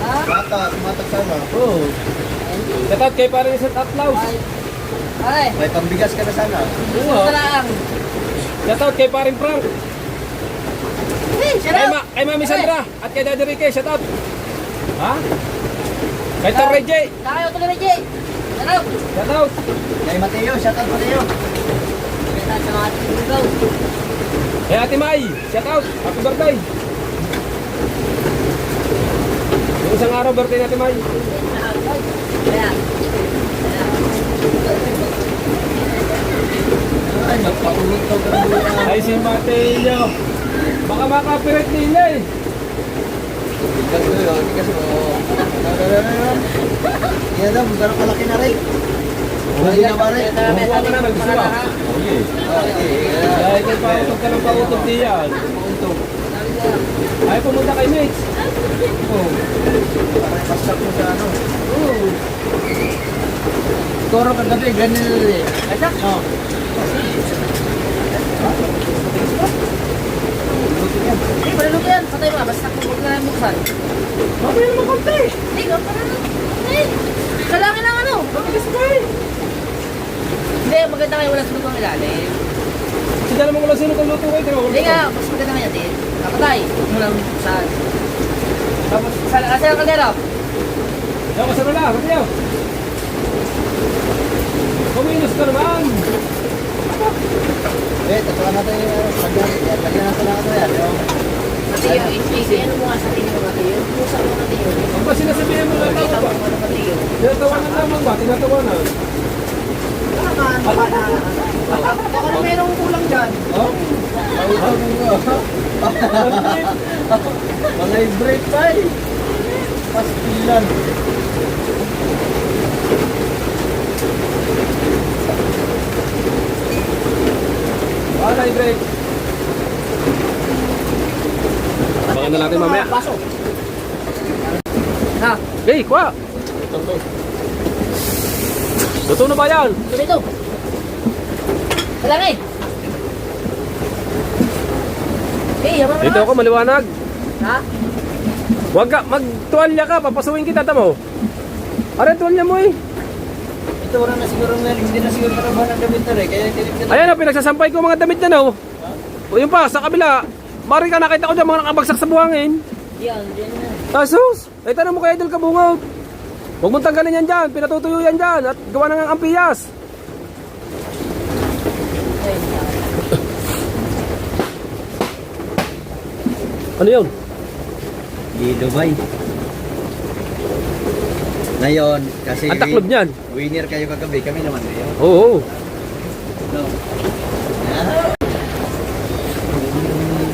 Ha? Bata, tumatak sana. Oo. Tatat kayo parang isip at Klaus. Ay, May pambigas ka na sana. Oo. ito lang. Shoutout kay paring Frank. Hey, Kay, sarap. kay Mami Sandra at kay Daddy Ricky, shoutout. Ha? Kay Tor Reggie, Nakayo ito ni Reggie. Sarap. shoutout. Kay Mateo, shout out Mateo. Kita sa mga tinggaw. Kay Ate Mai, shoutout. Happy birthday. Yung isang araw birthday ni Ate Mai. Kaya. Ay, magpaulot to ka muna. Ay si Mateo. Baka maka-copyright nila eh. Bigas mo yun, bigas mo. Yan daw, magkaroon kalaki na rin. Hindi na ba rin? Kumuha ka na, naggusto ka. Okay. Dahil kay pautog ka ng pautog diyan. Ay pumunta kay Mitch. Oh. Parang pastak mo sa ano. Oo. Toro kagabi, ganyan na eh. Asak? Oh. Hindi, malulog yan. Patay mo. Basta kung huwag na buksan. Mabaya naman konti. Hindi, huwag ka na. Hindi. Kalangin ang ano. Mabilis ka eh. Hindi, maganda kayo walang sunod ang ilalim. Si dala mo wala sino kung luto kayo. Hindi nga, mas maganda nga natin. Kapatay. Huwag mo lang buksan. Tapos, saan ang kaldero? Diyan ka sa nila, Mateo. Kuminos ka naman. Tatuan natin yung ano, lagyan natin na ito yan. Mateo, easy. Ano mo nga sa tingin mo, Mateo? Pusa mo, Mateo. Ang ba sinasabihin mo na Kita tao mo ba? ano, Mateo. Tinatawanan lamang ba? Tinatawanan. Baka na merong kulang dyan. Oh? Mga break pa eh. Pastilan. Wala i-break. Abangan na natin mamaya. Baso. Ha? Hey, kuha. Luto na ba yan? Ito dito. Kalangin. Eh, yaman mo Dito naman. ako maliwanag. Ha? Huwag ka, magtuwalya ka, papasukin kita, tamo. Aray, tuwalya mo eh. Ito wala na siguro nga, hindi na siguro karabahan ng damit na rin. Kaya tinip na Ayan na, pinagsasampay ko mga damit na no. O yun pa, sa kabila. Mari ka nakita ko dyan, mga nakabagsak sa buhangin. Yan, dyan na. Asus, ay tanong mo kay Idol Kabungaw. Huwag mong tanggalin yan dyan, pinatutuyo yan dyan at gawa na ng ampiyas. Ano yun? Di Dubai. Ngayon, kasi Ang taklob niyan. winner kayo kagabi, kami naman ngayon. Oo. No.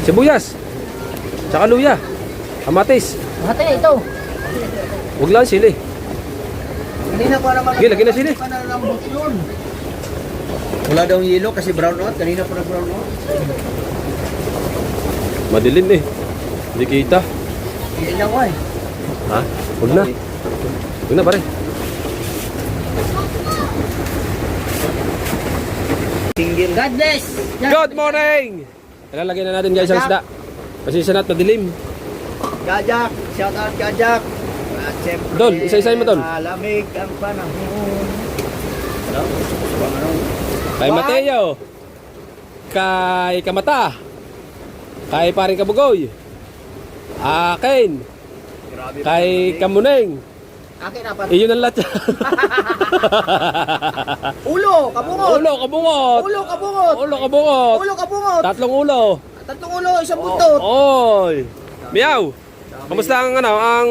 Sibuyas. Tsaka luya. Kamatis. Hati, ito. Huwag lang sili. Kanina pa naman. Sige, lagyan na sili. Panalambot yun. Wala daw yung yellow kasi brown out. Kanina pa na brown out. Madilim eh. Hindi kita. Hindi lang ko eh. Ha? Huwag na. Huwag na pare. God bless. Good morning! Ilalagay na natin guys ang isda. Kasi isa na't madilim. Kajak, shout out Kajak. At syempre, Dol, isa-isahin mo, Dol. malamig ang panahon. Ano? Ano? Kay Mateo. Kay Kamata. Kay paring Kabugoy. Akin. Kay Kamuneng. Akin apat. Iyon ang lahat. Ulo, kabungot. Ulo, kabungot. Ulo, kabungot. Ulo, kabungot. Ulo, kabungot. Tatlong ulo. Tatlong ulo, isang buntot. Oy. Miyaw. Kamusta ang ano, ang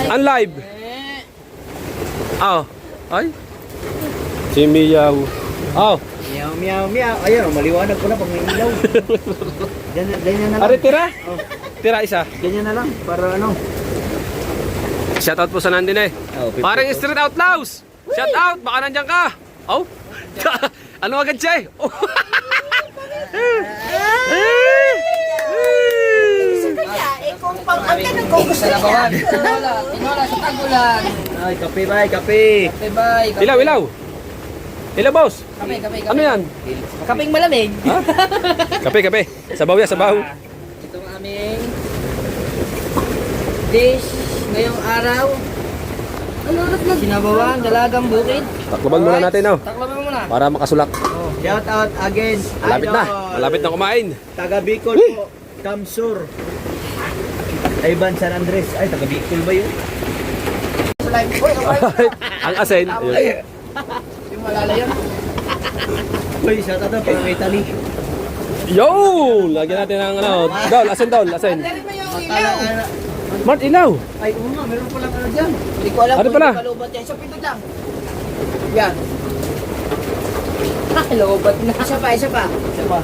ang live? Oh. Ay. Si Miyaw. Oh. Meow, meow, meow. Ayun, maliwanag ko na pag may ilaw. Ganyan na lang. Are tira? Tira isa. Ganyan na lang. Para ano. Shoutout po sa nandin eh. Oh, Parang Street Outlaws. Shout out, baka nandiyan ka. Oh. Ano agad siya eh? Oh. Kaya, kung pang ang ganun ko gusto niya. Tinola sa tagulan. Ay, kape ba? Kape. Bye-bye. Ilaw, ilaw. Ilaw, boss. Kape. Ano yan? Kaping malamig. Ha? Kape, kape. Sabaw yan, sabaw. Ito ang aming dish ngayong araw. Sinabawan, dalagang bukid. Takloban muna natin, oh. Taklaban mo muna. Para makasulak. Shout out again. Malapit na. Malapit na kumain. Taga Bicol po. Kamsur. Ivan San Andres. Ay, taga Bicol ba yun? Ang asin. Ayun. Yung malala yun. Uy, shout out para kay Tali. Yo! Lagyan natin ng ano. Dol, asin dol, asin. Dari mo yung ilaw. Mart, ilaw. Ay, oo nga, meron palang ano dyan. Hindi ko alam Ano kung pala? yung kalubat yan. Isa pindot lang. Yan. Lobat na. Isa pa, isa pa. Isa pa.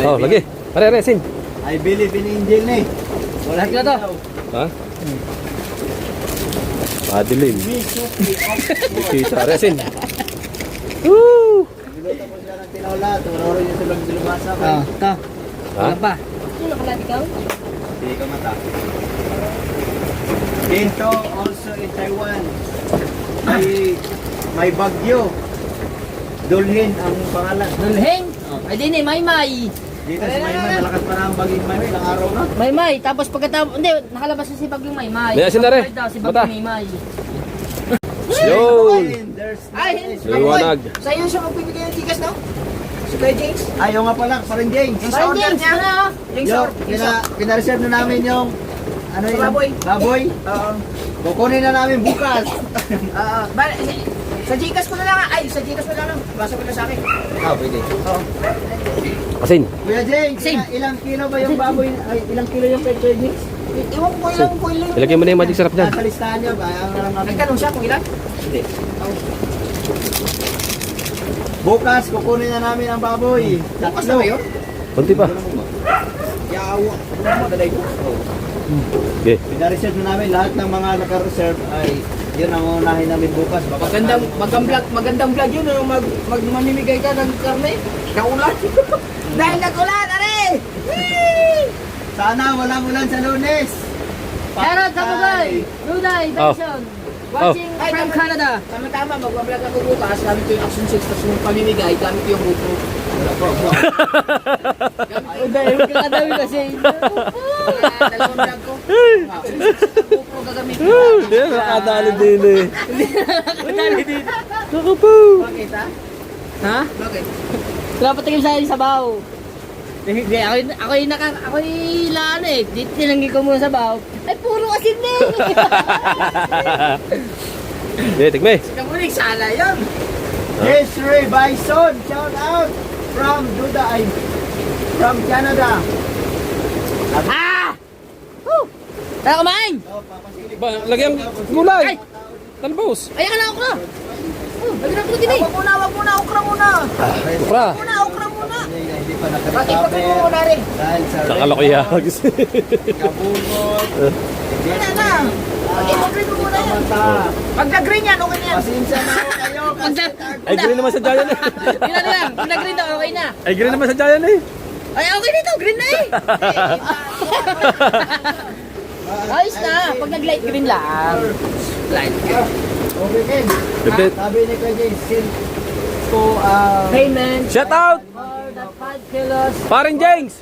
Oh, lagi. Pare, asin. I believe in angel na eh. Wala Lagi na to. Ha? Padilim. Kita, asin. Woo! Niluto ko sila ng tinola. Tumuro niya sa lumasa. Ito. Ha? Wala pa. Sino nakalati ka? Hindi ka mata. Dito, also in Taiwan, may bagyo. Dulhin ang pangalan. Dulheng. Ay din eh, Maymay. Dito sa Maymay, malakas pa na ang bagyo ng Maymay. Ilang araw na. Maymay. Tapos pagkatapos, hindi, nakalabas na si Bagyong Maymay. May asin na rin. Daw, si Bata. Bagyong Maymay. Yun! There's Ay, Liwanag. sa iyo siya magbibigay ng tigas, no? Si Kuya James. Ayaw nga pala, parang James. Yung sa order niya. Yung sa Pinareserve na namin yung ano yun? Baboy. Baboy. Oo. Kukunin na namin bukas. Sa Gcash ko na lang. Ay, sa Gcash ko na lang. Basa ko na sa akin. Pwede. Oo. Asin. Kuya James, Same. ilang kilo ba yung baboy? Ay, ilang kilo yung pet Kuya James? Iwan ko ilang ko ilang. Ilagay mo na yung magic sarap dyan. Nasa listahan niyo, kaya ang lang namin. Nagtanong siya kung ilan? Hindi. Bukas, kukunin na namin ang baboy. Bukas na ba yun? Kunti pa. Yawa. Ano magaday ko? Okay. Pinareserve na namin lahat ng mga naka-reserve ay yun ang unahin namin bukas. Magandang vlog yun. Magmamimigay ka ng karne. Naulan. Dahil nagulan, are! Sana walang ulan sa Lunes. Pero Tabugay, Ruday, Benson, watching Ay, from tama. Canada. Tama-tama, magbablog ako bukas. Gamit ko yung Action 6, tapos yung pamimigay, gamit ko yung GoPro. Ruday, huwag ka kadami kasi. Dalawang vlog ko. Action 6 at GoPro gagamitin ko. Hindi, nakadali din eh. Kadali din. Kakapo. Bakit, ha? Ha? Bakit? Dapat tingin sa akin sabaw. Hindi, ako yung laan eh. Dito tinanggi ko muna sabaw. Ay, puro asin na eh. Hindi, tigme. Kamuling, sana yun. Desiree Bison, shout out from Duda, from Canada. Ah! Woo! Tara kumain! Ba, lagyan gulay. Ay! Talbos. Ayan ka na ako na! Lagyan ako din eh. Wag muna, okra muna. Ukra. Okra muna. Hindi pa Pati-pati mo muna rin. dahil sa Nakalokiyags. kabungot. Wala na. Pati-pati mo muna yan. Mata. Pag nag-green yan, okay na yan. Pasensya na ako kayo. Ay, green naman sa Giant eh. Yun na lang. Pag nag-green daw, okay na. Ay, green naman sa Giant eh. Ay, okay na ito. Green na eh. Ayos na. Pag nag-light green lang. Light green. Okay, Ken. Dibdib. Sabi ni Kuya James, sin ko, Payment Shout out! for the 5 kilos. Paring James!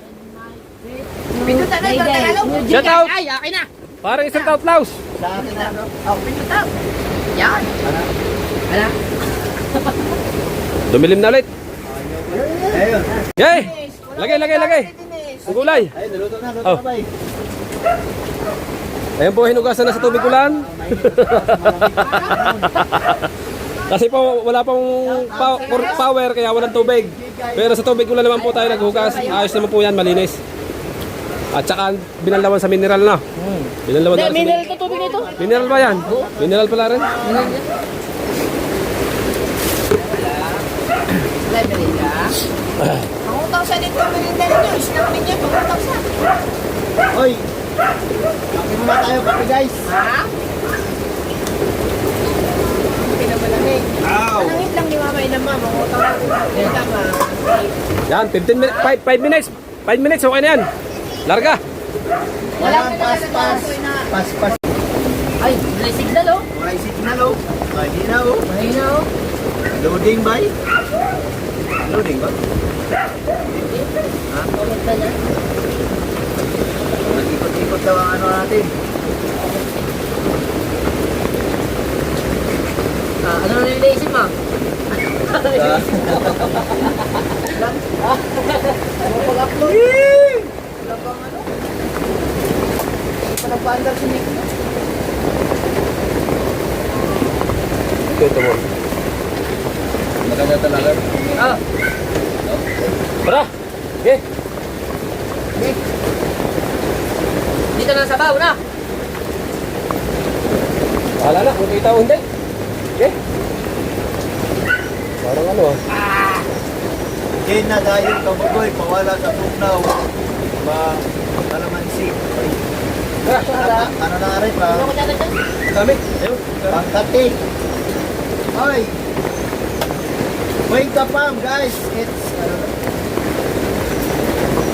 Pindutan na ito, Tagalog. Shout out! Ay, okay na. Paring Street Outlaws! sa akin na. Oh, pindutan. Yan. Wala. Dumilim na ulit. Ayun. Yay! Lagay. Ang gulay. Ayun, naluto na Oh. bay. Ayan po, hinugasan na sa tubig ulan. Kasi po, wala pong power, kaya walang tubig. Pero sa tubig ulan naman po tayo naghugas. Ayos naman po yan, malinis. At saka binalawan sa mineral na. Binalawan na sa mineral. tubig nito? Mineral ba yan? Mineral pala rin. Library ka? Pangutang sa dito, melinda ninyo. Isnap ninyo, pangutang sa. Hoy. Kape muna tayo, kape guys. Ha? Hindi na malamig. Manangit lang ni mama ina mama. Pangutang natin. Tama. Yan, 15 minutes, 5 minutes. 5 minutes, okay na yan. Larga. Wala pas. Pas. Ay, may signal oh. May signal oh. Mahina oh. Mahina oh. Loading bay. Loading ba? Ulit na niya. Nag-ikot-ikot daw ang ano natin. Ano na niliisip mo? Pag-upload. Wala pang ano. Hindi pa nagpa-under si Nick. Ito mo. Maganda talaga. Ah, Tara. Okay. dito na sa baw na. Bahala na, kung kita o hindi. Okay. Parang ano ah. Diyan na dahil kabugoy, pawala sa bugnaw. Kalamansi. Tara. Ano na rin pa? Ano ko dyan dyan? Dami. Ayun. Pangkati. Hoy! Wake up up guys! It's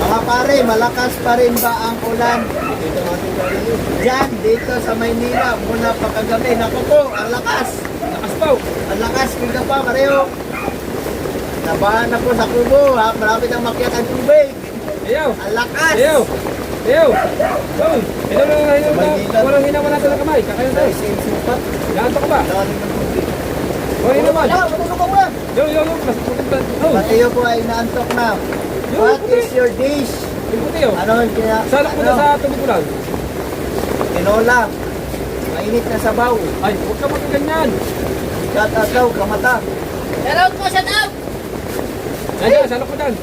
mga pare, malakas pa rin ba ang ulan? Diyan, dito sa Maynila, muna pa kagabi. Naku po, ang lakas! Lakas po. Ang lakas, wake up up, pareho! Nabahan na po sa kubo, ha? Marami nang makiyak ang tubig. Ayaw. Ang lakas! Ayaw. Oh, ito na, walang hinawa natin ng kamay. Kakayan tayo. Ganto ko ba? Oh, hinawan. Matulog ka muna! Yo. Oh, Pati po ay naantok na. What is your dish? yung puti oh. Ano yung Salak mo na sa tubig ulan. Tinola. Mainit na sabaw. Ay, huwag ka magaganyan. Shout out daw, kamata. Shout out po, shout out! Ayan, salak mo dyan.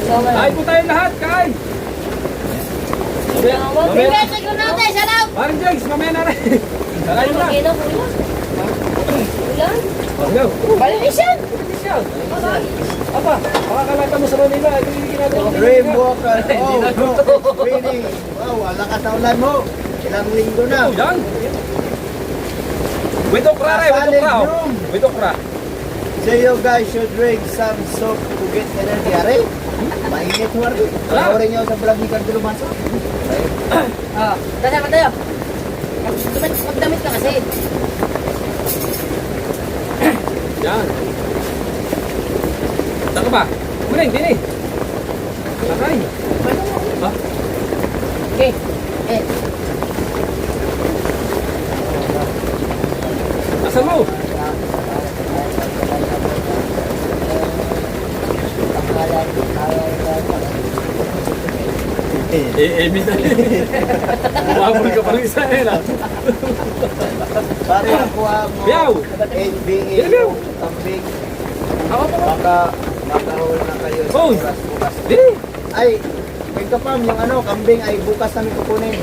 Kain po tayo lahat, kain. Mamaya, Bigyan sa natin, shout out! parang Jags, mamaya na rin. Kakain na. Kilo, kuya. Ulan? Go. Balisan! Siya. Apa, makakalata mo sa Manila. Ito yung ginagawa. Dream Walker. Oh, bro, it's raining. Wow, ang lakas na ulan mo. Ilang linggo na. Oh, yan. With okra rin, with okra. Oh. With okra. So you guys should drink some soup to get energy. Are? Mainit mo rin. Panoorin nyo sa vlog ni Cardo Lumanso. Dasama tayo. Magdamit ka kasi. Yan. Saan ka ba? Muling, din eh. Sakay. Ha? Okay. Asan mo? Minta. Umabol ka pa rin isa eh. Pare nakuha mo. Biyaw! NBA Biyaw! kambing. Ako pa ba? Baka makahol na kayo sa Oh. oras bukas. Dili! Ay, wait ka Pam, yung ano, kambing ay bukas namin kukunin.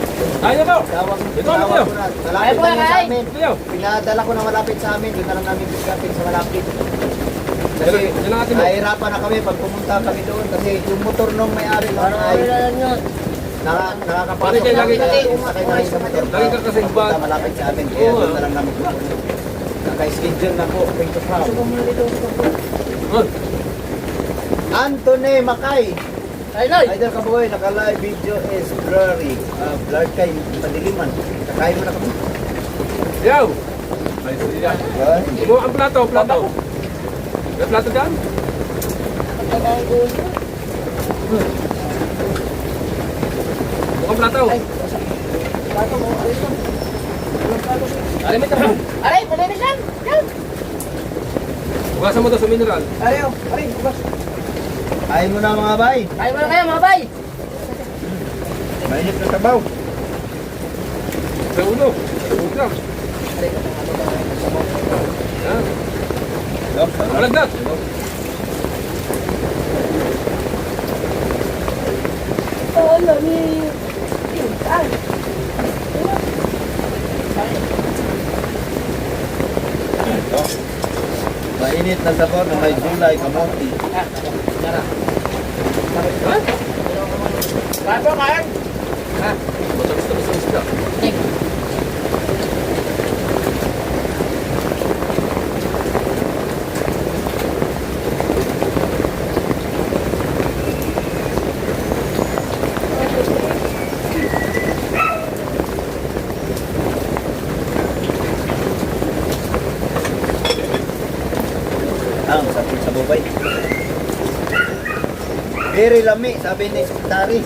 Ayaw ko! Tawag Ito, tawag ito. ko na. Malapit Ay, lang yun sa ay. amin. Ayaw! Pinadala ko na malapit sa amin, doon na lang namin bigatin sa malapit. Kasi Yan ang atin mo. nahihirapan na kami pag pumunta kami doon kasi yung motor nung may-ari lang Parang ay lang yun. nakakapasok Pare, kaya lagi ka- sakay na rin sa motor. Lagi ka kasi Pupunta bad. malapit sa amin, kaya Oo, doon ah. na lang namin kukunin. Naka-schedule na po, thank you Pam. Oh, Anthony Makay. Ay, Loy! Idol Kaboy, naka-live video is blurry. Blurred kay padiliman. Kakain mo na kami. ayaw! Ay, yan. Yan. Ibo ang plato, plato. May plato dyan? Mukhang plato. Alimit ka mo. Aray, palinis yan! Yan! Bukasan mo to sa mineral. Ayaw, aray, bukas. Kain mo na mga bay. Kaya mo na kayo mga bay. Mainit na sabaw. Sa ulo. 2 grams. Yan. Malagdat. Ito. Mainit na sabon na may gulay, kamote. Ha? Kain po, kain. Matamis-tamis ang isda. Ang sakit sa bubay. Very lami, sabi ni Secretary.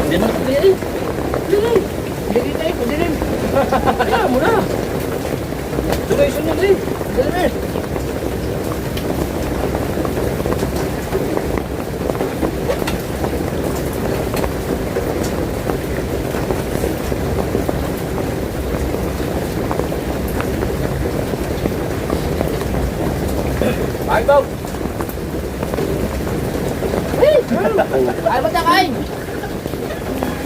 Hindi na. Hindi tayo, kudilim. Kaya mo na. Duration yun eh. Kudilim. Ay, Bob. Ay, ba't na kain?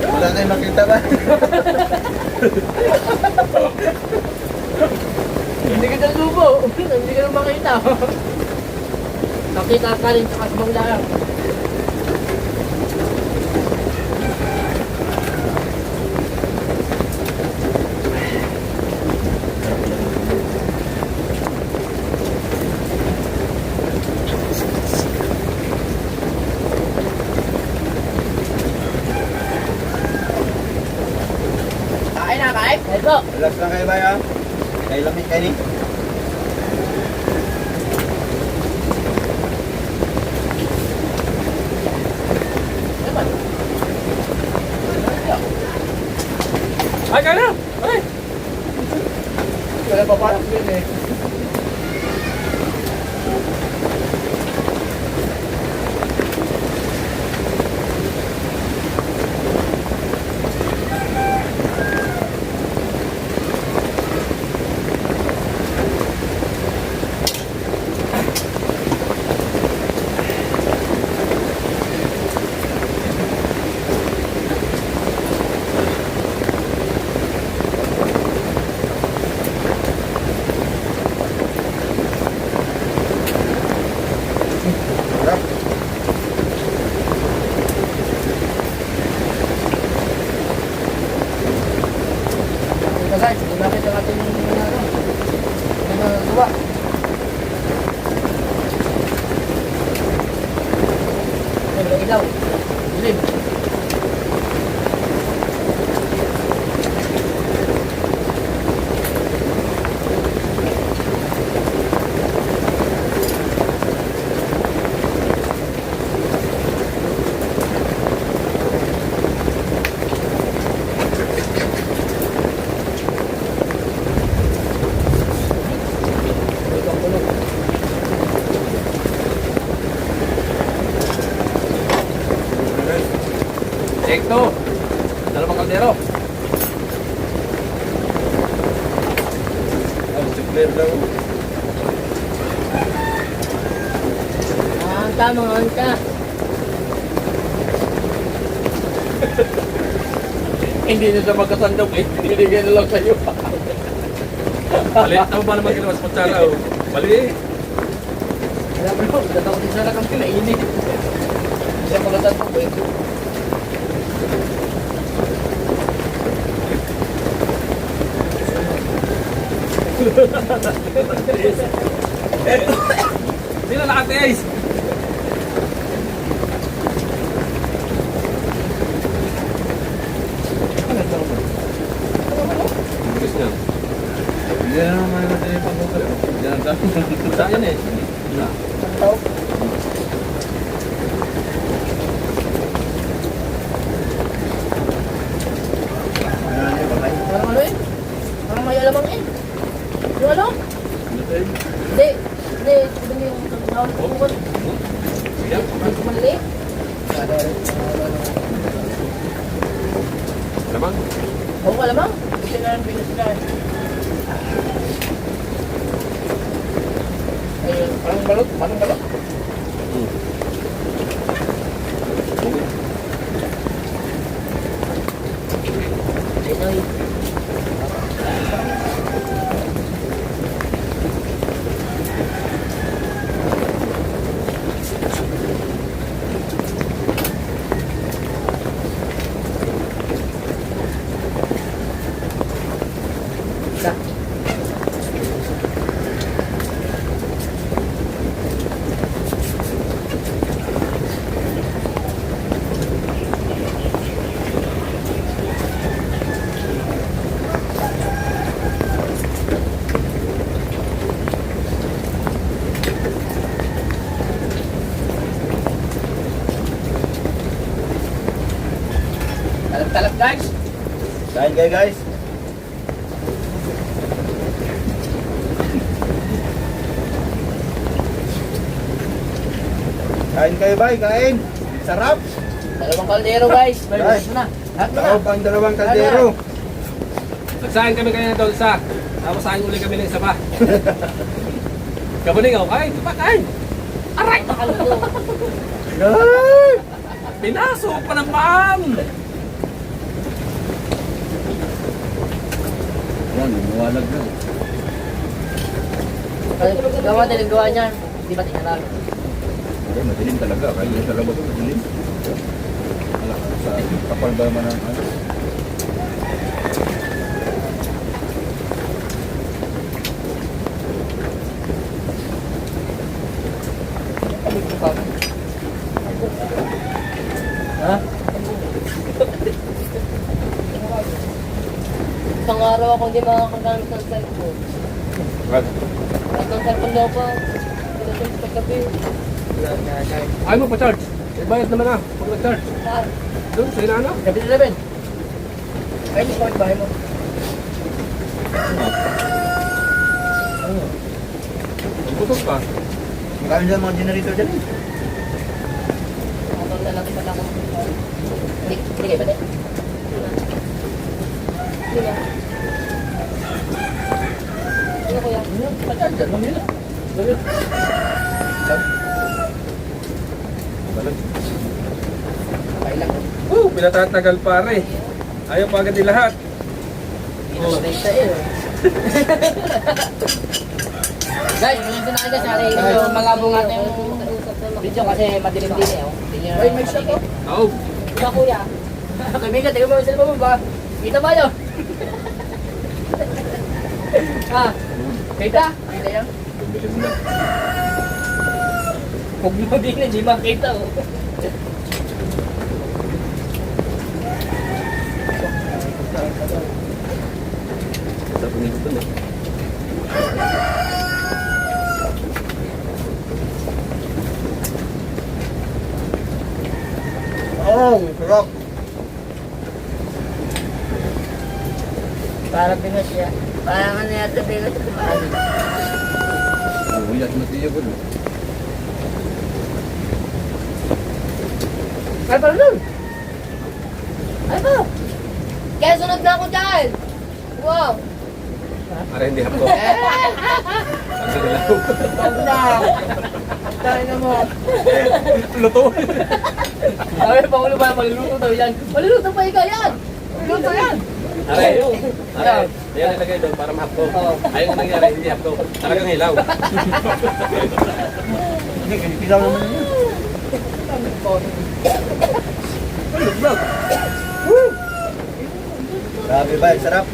Wala kayong makita ba? Hindi ka na lubo. Hindi ka na makita. Nakita ka rin sa kasbang lang. Kain na, kain. Ay po. Relax lang kayo ba ya? Kay lamig kayo ni. Ay, kaya na. Ay. Wala pa parang yun eh. Sarap. Kasi, lumapit ang ating gawa. Wala ilaw. Dilim. Check to. Dalawang kaldero. Ang sukler daw. Tama ka. Hindi na siya magkasandong eh. Binigyan na lang sa'yo. Mali. Tama ba naman ginawa sa kutsara oh? Mali. Alam mo, dapat din sana kami nainit. Siya magandang po eh. Sila nakatiis. Bilis niya. Yan naman natin yung pagkakal. Yan ang dami. Saan eh? Parang ano eh? Parang may alamang eh. Yung ano? Hindi. Hindi. Hindi yung tawag ko ko. Ang maliit. Lamang? Oo, alamang. Kasi na ang pinasilan. Ayun. Parang balot, parang balot. Pinoy. Isa. Talap-talap guys. Kain kayo guys. Kain kayo ba? Kain. Sarap. Dalawang kaldero guys. Guys. Mo na. Lahat mo na. Ako pang dalawang kaldero. Nagsahin kami kanina doon isa. Tapos sahin uli kami ng isa pa. Kabuning ako, kain, di ba kain? Aray! Nakaluto. Guys! Pinasok pa naman! Yan, umuwalag na. Gawa din ang gawa niyan. Di ba tingnan? Okay, madilim talaga. Kaya sa labas madilim. Wala, sa kapal ba naman ang ano? Ha? Isang araw ako hindi makakagamit ng cellphone. What? At ng cellphone daw pa. Pagdating sa paggabi. Ayaw mo pa-charge. Bayad naman na, pag nag-charge. Saan? Doon, sa inana. 7-Eleven. Ay, hindi ko bahay mo. Ang putok ka. Magkano dyan mga generator dyan? Ako na lang pala ako. Hindi kayo ba din? Hindi na. Hindi na kuya. Dyan, dyan lang nila. Okay lang. Pinatatagal pare. Ayaw pa agad yung lahat. Hindi na mabenta eh. Guys, minsan na kayo sa medyo malabo nga yung video kasi madilim din eh. Ay, may shot oh. Oo. Ikaw kuya. Kaibigan, tingnan mo yung cellphone mo ba? Kita ba yun? Ah, kita? Kita yan? Bilim na. Huwag mo din na, di makita oh. Sarap nito doon eh. Oh, sarap. Parang Pinos siya. Parang ano yata Pinos. Uyat na siya ko. Ay, parang nun! Ay pa! Kaya sunod na ako dyan! Wow! Para hindi hapto. Ang ganda. Huwag na! Tayo na mo! Luto. Sabi, Paulo ba, maluluto daw yan? Maluluto pa ikaw yan! Maluluto yan! Aray. Aray. Yan nilagay doon para mahapto. Ayaw ang nangyari, hindi hapto. Talagang hilaw. Pilaw naman yun. Vlog. Grabe ba, sarap.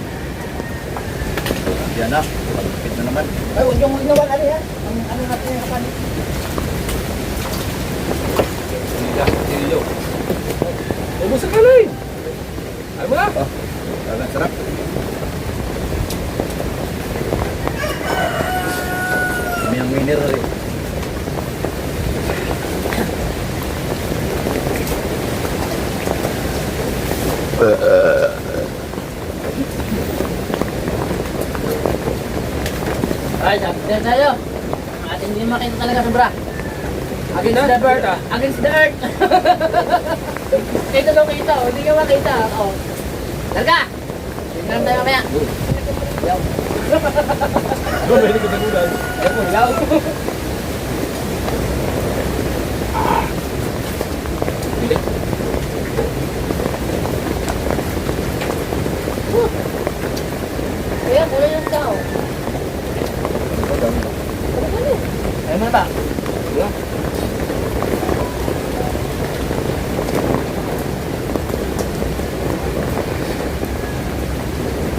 Yan na, malupit na naman. Ay, huwag yung magnawan, ano yan? Ano natin yung kapalit? Silyo. Ubus sa kalay. Ay mo na. Talagang sarap. Kami ang mineral eh. Ay, dyan tayo. Atin hindi makita talaga sobra. Against the bird. Against the earth. Kita daw kita, hindi ka makita. Oh. Larga! Tingnan tayo mamaya. Bumili ko sa gulay. Yaw. Hindi. Kaya, kulay yung tao. Ay, mo na ba? Wala.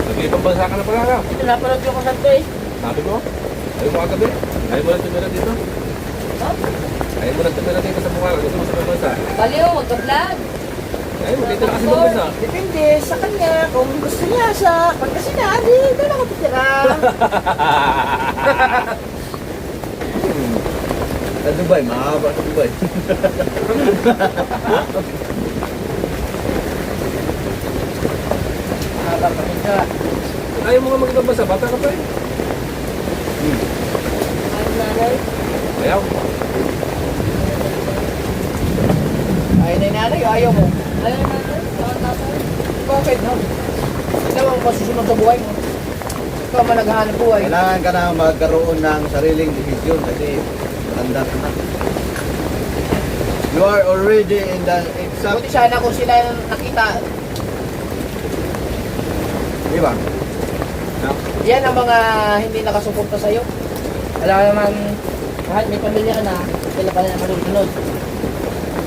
Nag-iibang bansa ka na pala ka. Ito, napanood yung kasal ko eh. Sabi ko. Ayaw mo kagabi. Ayaw mo lang tumira dito. Ha? Ayaw mo lang tumira dito sa Bunganga. Gusto mo sa ibang bansa. Baliw, magka-vlog. Ayaw mo dito na kasi ibang bansa. Depende sa kanya. Kung gusto niya sa Pangasinan, di doon ako titira. Sa Dubai, mahaba sa Dubai. Mahaba pa rin siya. Ayaw mo nga mag-ibang bansa. Bata ka pa eh. Ay, nanay. Ayaw. Ayaw na yung nanay, ayaw mo. Ayaw, nanay. Saan tatay? Bakit, no? Ikaw ang masusunod sa buhay mo. Ikaw ang naghahanap buhay. Kailangan ka na magkaroon ng sariling desisyon kasi matanda ka na. You are already in the exact, Buti sana kung sila yung nakita. di ba? Yan ang mga hindi nakasuporta sa'yo. Wala naman, kahit may pamilya ka na, sila pa na malusunod.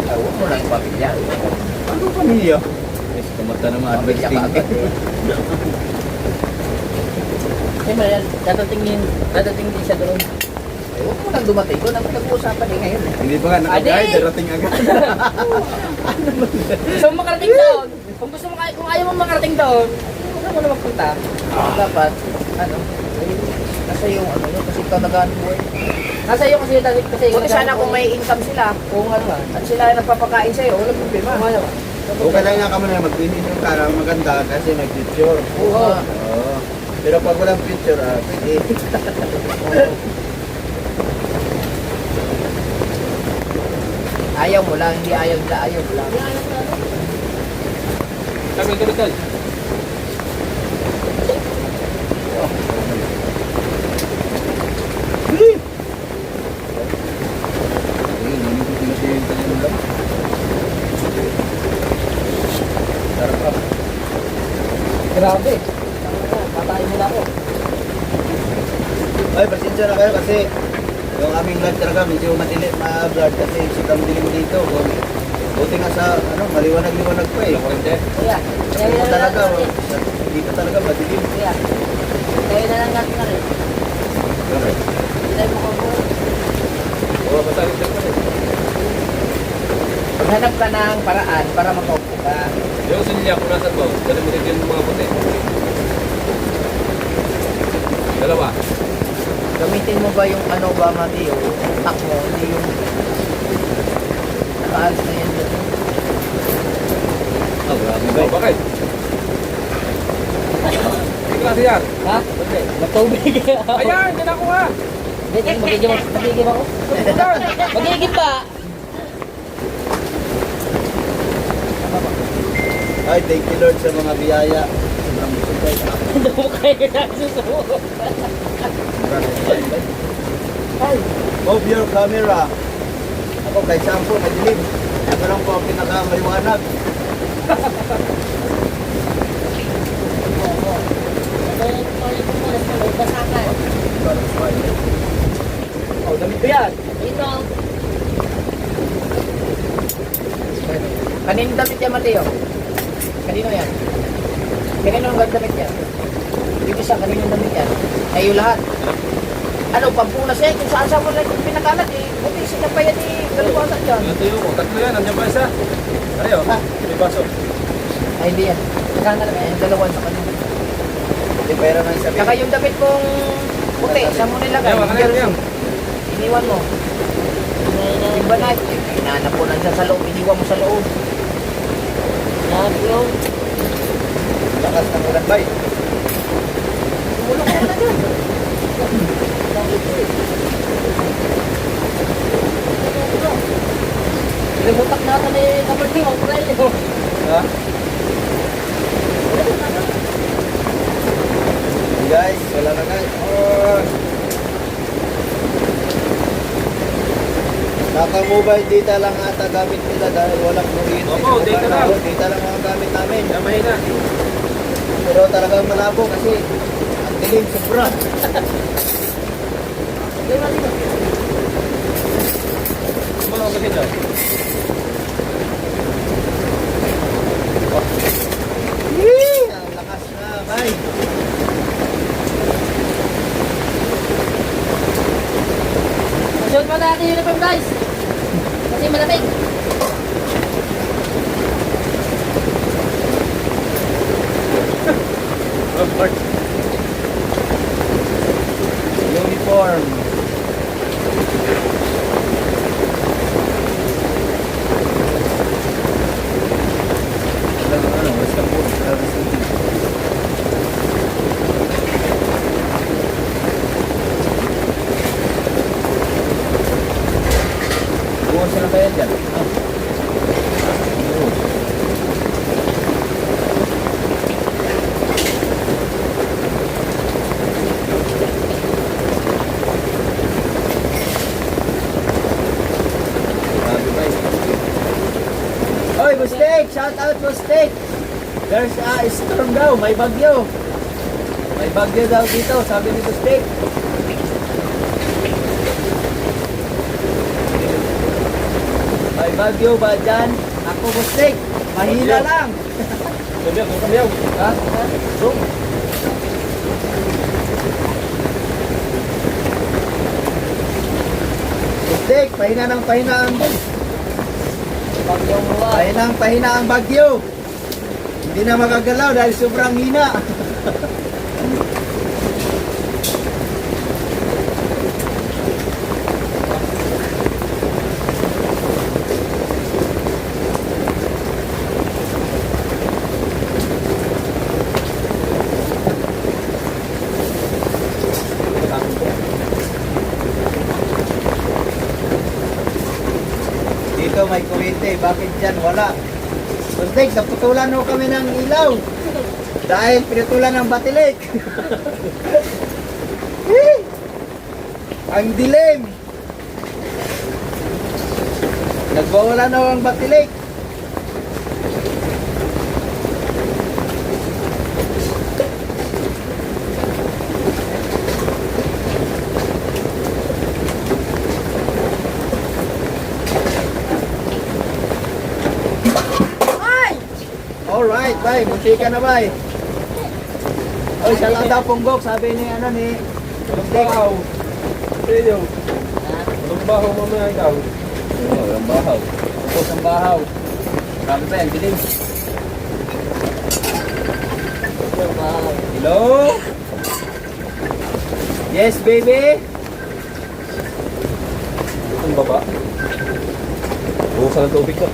Ay, huwag mo lang yung pamilya. Ano pamilya? Yes, kumata naman. Pamilya ka agad eh. Siyempre, dadating din siya doon. Ay, huwag mo lang dumating doon. Ang pinag-uusapan eh ngayon eh. Hindi pa nga nakagay, Adi! darating agad. Gusto mo makarating doon? Kung ayaw mo makarating doon, huwag mo na magpunta. Dapat, ano, nasa yung ano, no? Kasi ikaw naghahanap buhay. Nasa iyo kasi Buti sana kung may income sila, Oo nga naman. at sila yung nagpapakain sa'yo, walang problema. Oo nga naman. Okay lang nga ka muna mag-finish yung cara maganda kasi may picture. Oo. Oo. Pero pag walang picture, pwede. Ayaw mo lang, hindi ayaw nila, ayaw mo lang. Sabi ko rin. Grabe. Patayin mo na ako. Ay, pasensya na kayo kasi yung aming live talaga medyo madili ma-vlog kasi sobrang dilim dito. Buti nga sa maliwanag-liwanag pa eh. Kuya, Kasi mo talaga, dito talaga madilim. Kuya, kaya na lang natin na rin. Okay. Hindi tayo makabuhay. Oo, masalit lang pa rin. Maghanap ka ng paraan para makaupo ka. Yung silya kung nasa ko, dali mo din yung mga puti. Dalawa. Gamitin mo ba yung ano ba, Mati, yung utak mo, hindi yung nakaalis na yan dyan. Oh, grabe ba? Oh, bakit? Hindi klase yan. Ha? Matubig. Ayan, yan ako nga. Magiging ako. Magiging ba? Ay, thank you Lord sa mga biyaya. Sobrang busog kayo. Hindi mo kayo nagsusuot. Ay, Move your camera. Ako kahit saan po, madilim. Ako lang po ang pinakamaliwanag. oh, damit ko yan. Ito. Kanino damit yan, Mateo? Kanino yan? Kanino ang damit yan? Yung isa, kanino ang damit yan? Kayo lahat. Ano, pampunas yan, kung saan mo na yung pinakalat eh. Buti sila pa yan eh, kaliwasan dyan. Ito yung tatlo yan, nandiyan pa isa. Ano Ha? may baso. Ay, hindi yan. Saan na lang yan, dalawan sa kanino. Hindi pera na sabihin. Saka yung damit mong puti, saan mo nilagay? Ayaw, ano yan? Iniwan mo. Yung banay, hinanap mo nandiyan sa loob, iniwan mo sa loob. Lahat yun. Lakas ng ulan bay. Tulong mo na dyan. Pinabutak natin eh, kapatid mo, pre. Ha? Guys, wala na guys. Oh. Naka-mobile data lang ata gamit nila dahil walang kuryente. Opo, data lang. Data lang ang gamit namin. Kaya mahina. Pero talagang malabo kasi ang dilim sobra. Ano ba kasi dyan? Ang lakas na, bay. Masyot mo natin yung uniform, guys. Kasi malamig. Uniform. Ano, basta po. Buwan sila kaya dyan. Oy, Bustek! Shout out, Bustek! There's a storm daw, may bagyo. May bagyo daw dito, sabi ni Bustek. May bagyo ba dyan? Ako, Bustek, mahina Bagyo. lang. Kamiyaw. Ha? Bro? Bustek, pahina ng pahina ang Bagyong buwan. pahina ang bagyo. Hindi na magagalaw dahil sobrang hina. Dito may kuryente, bakit dyan wala? Kuntik, naputulan ho kami ng ilaw. Dahil pinutulan ng batilik. Ang dilim. Nagbawalan ho ang batilik. Alright, bay. Munti ka na, bay. Oy, siya lang daw punggok. Sabi ni, ano ni... Walang bahaw. Pedyo. Walang bahaw mamaya ikaw. Oh, ang bahaw. Tapos ang bahaw. Sabi pa yan, dilim. Hello? Yes, baby? Ang baba. Bukasan ng tubig ko.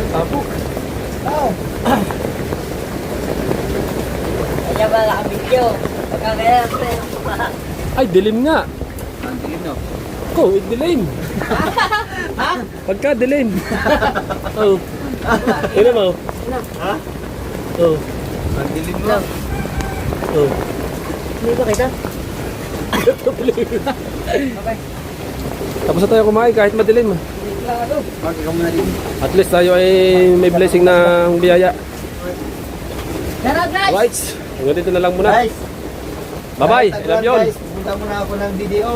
Tapok. Oh. Kaya ba nakabidyo? Pagka kaya, pre. Ay, dilim nga. Ang dilim, no? Ko, dilim. Pagka dilim. Oh. Tignan mo. Ha? Oh. Ang dilim, no? Oh. Hindi ba kita? Okay. Tapos na tayo kumain kahit madilim. Bakit ka muna din? At least tayo ay may blessing ng biyaya. Tara, guys! Alright. Hanggang dito na lang muna. Guys, Bye-bye. I kahit love you all. guys, pupunta muna ako ng DDO.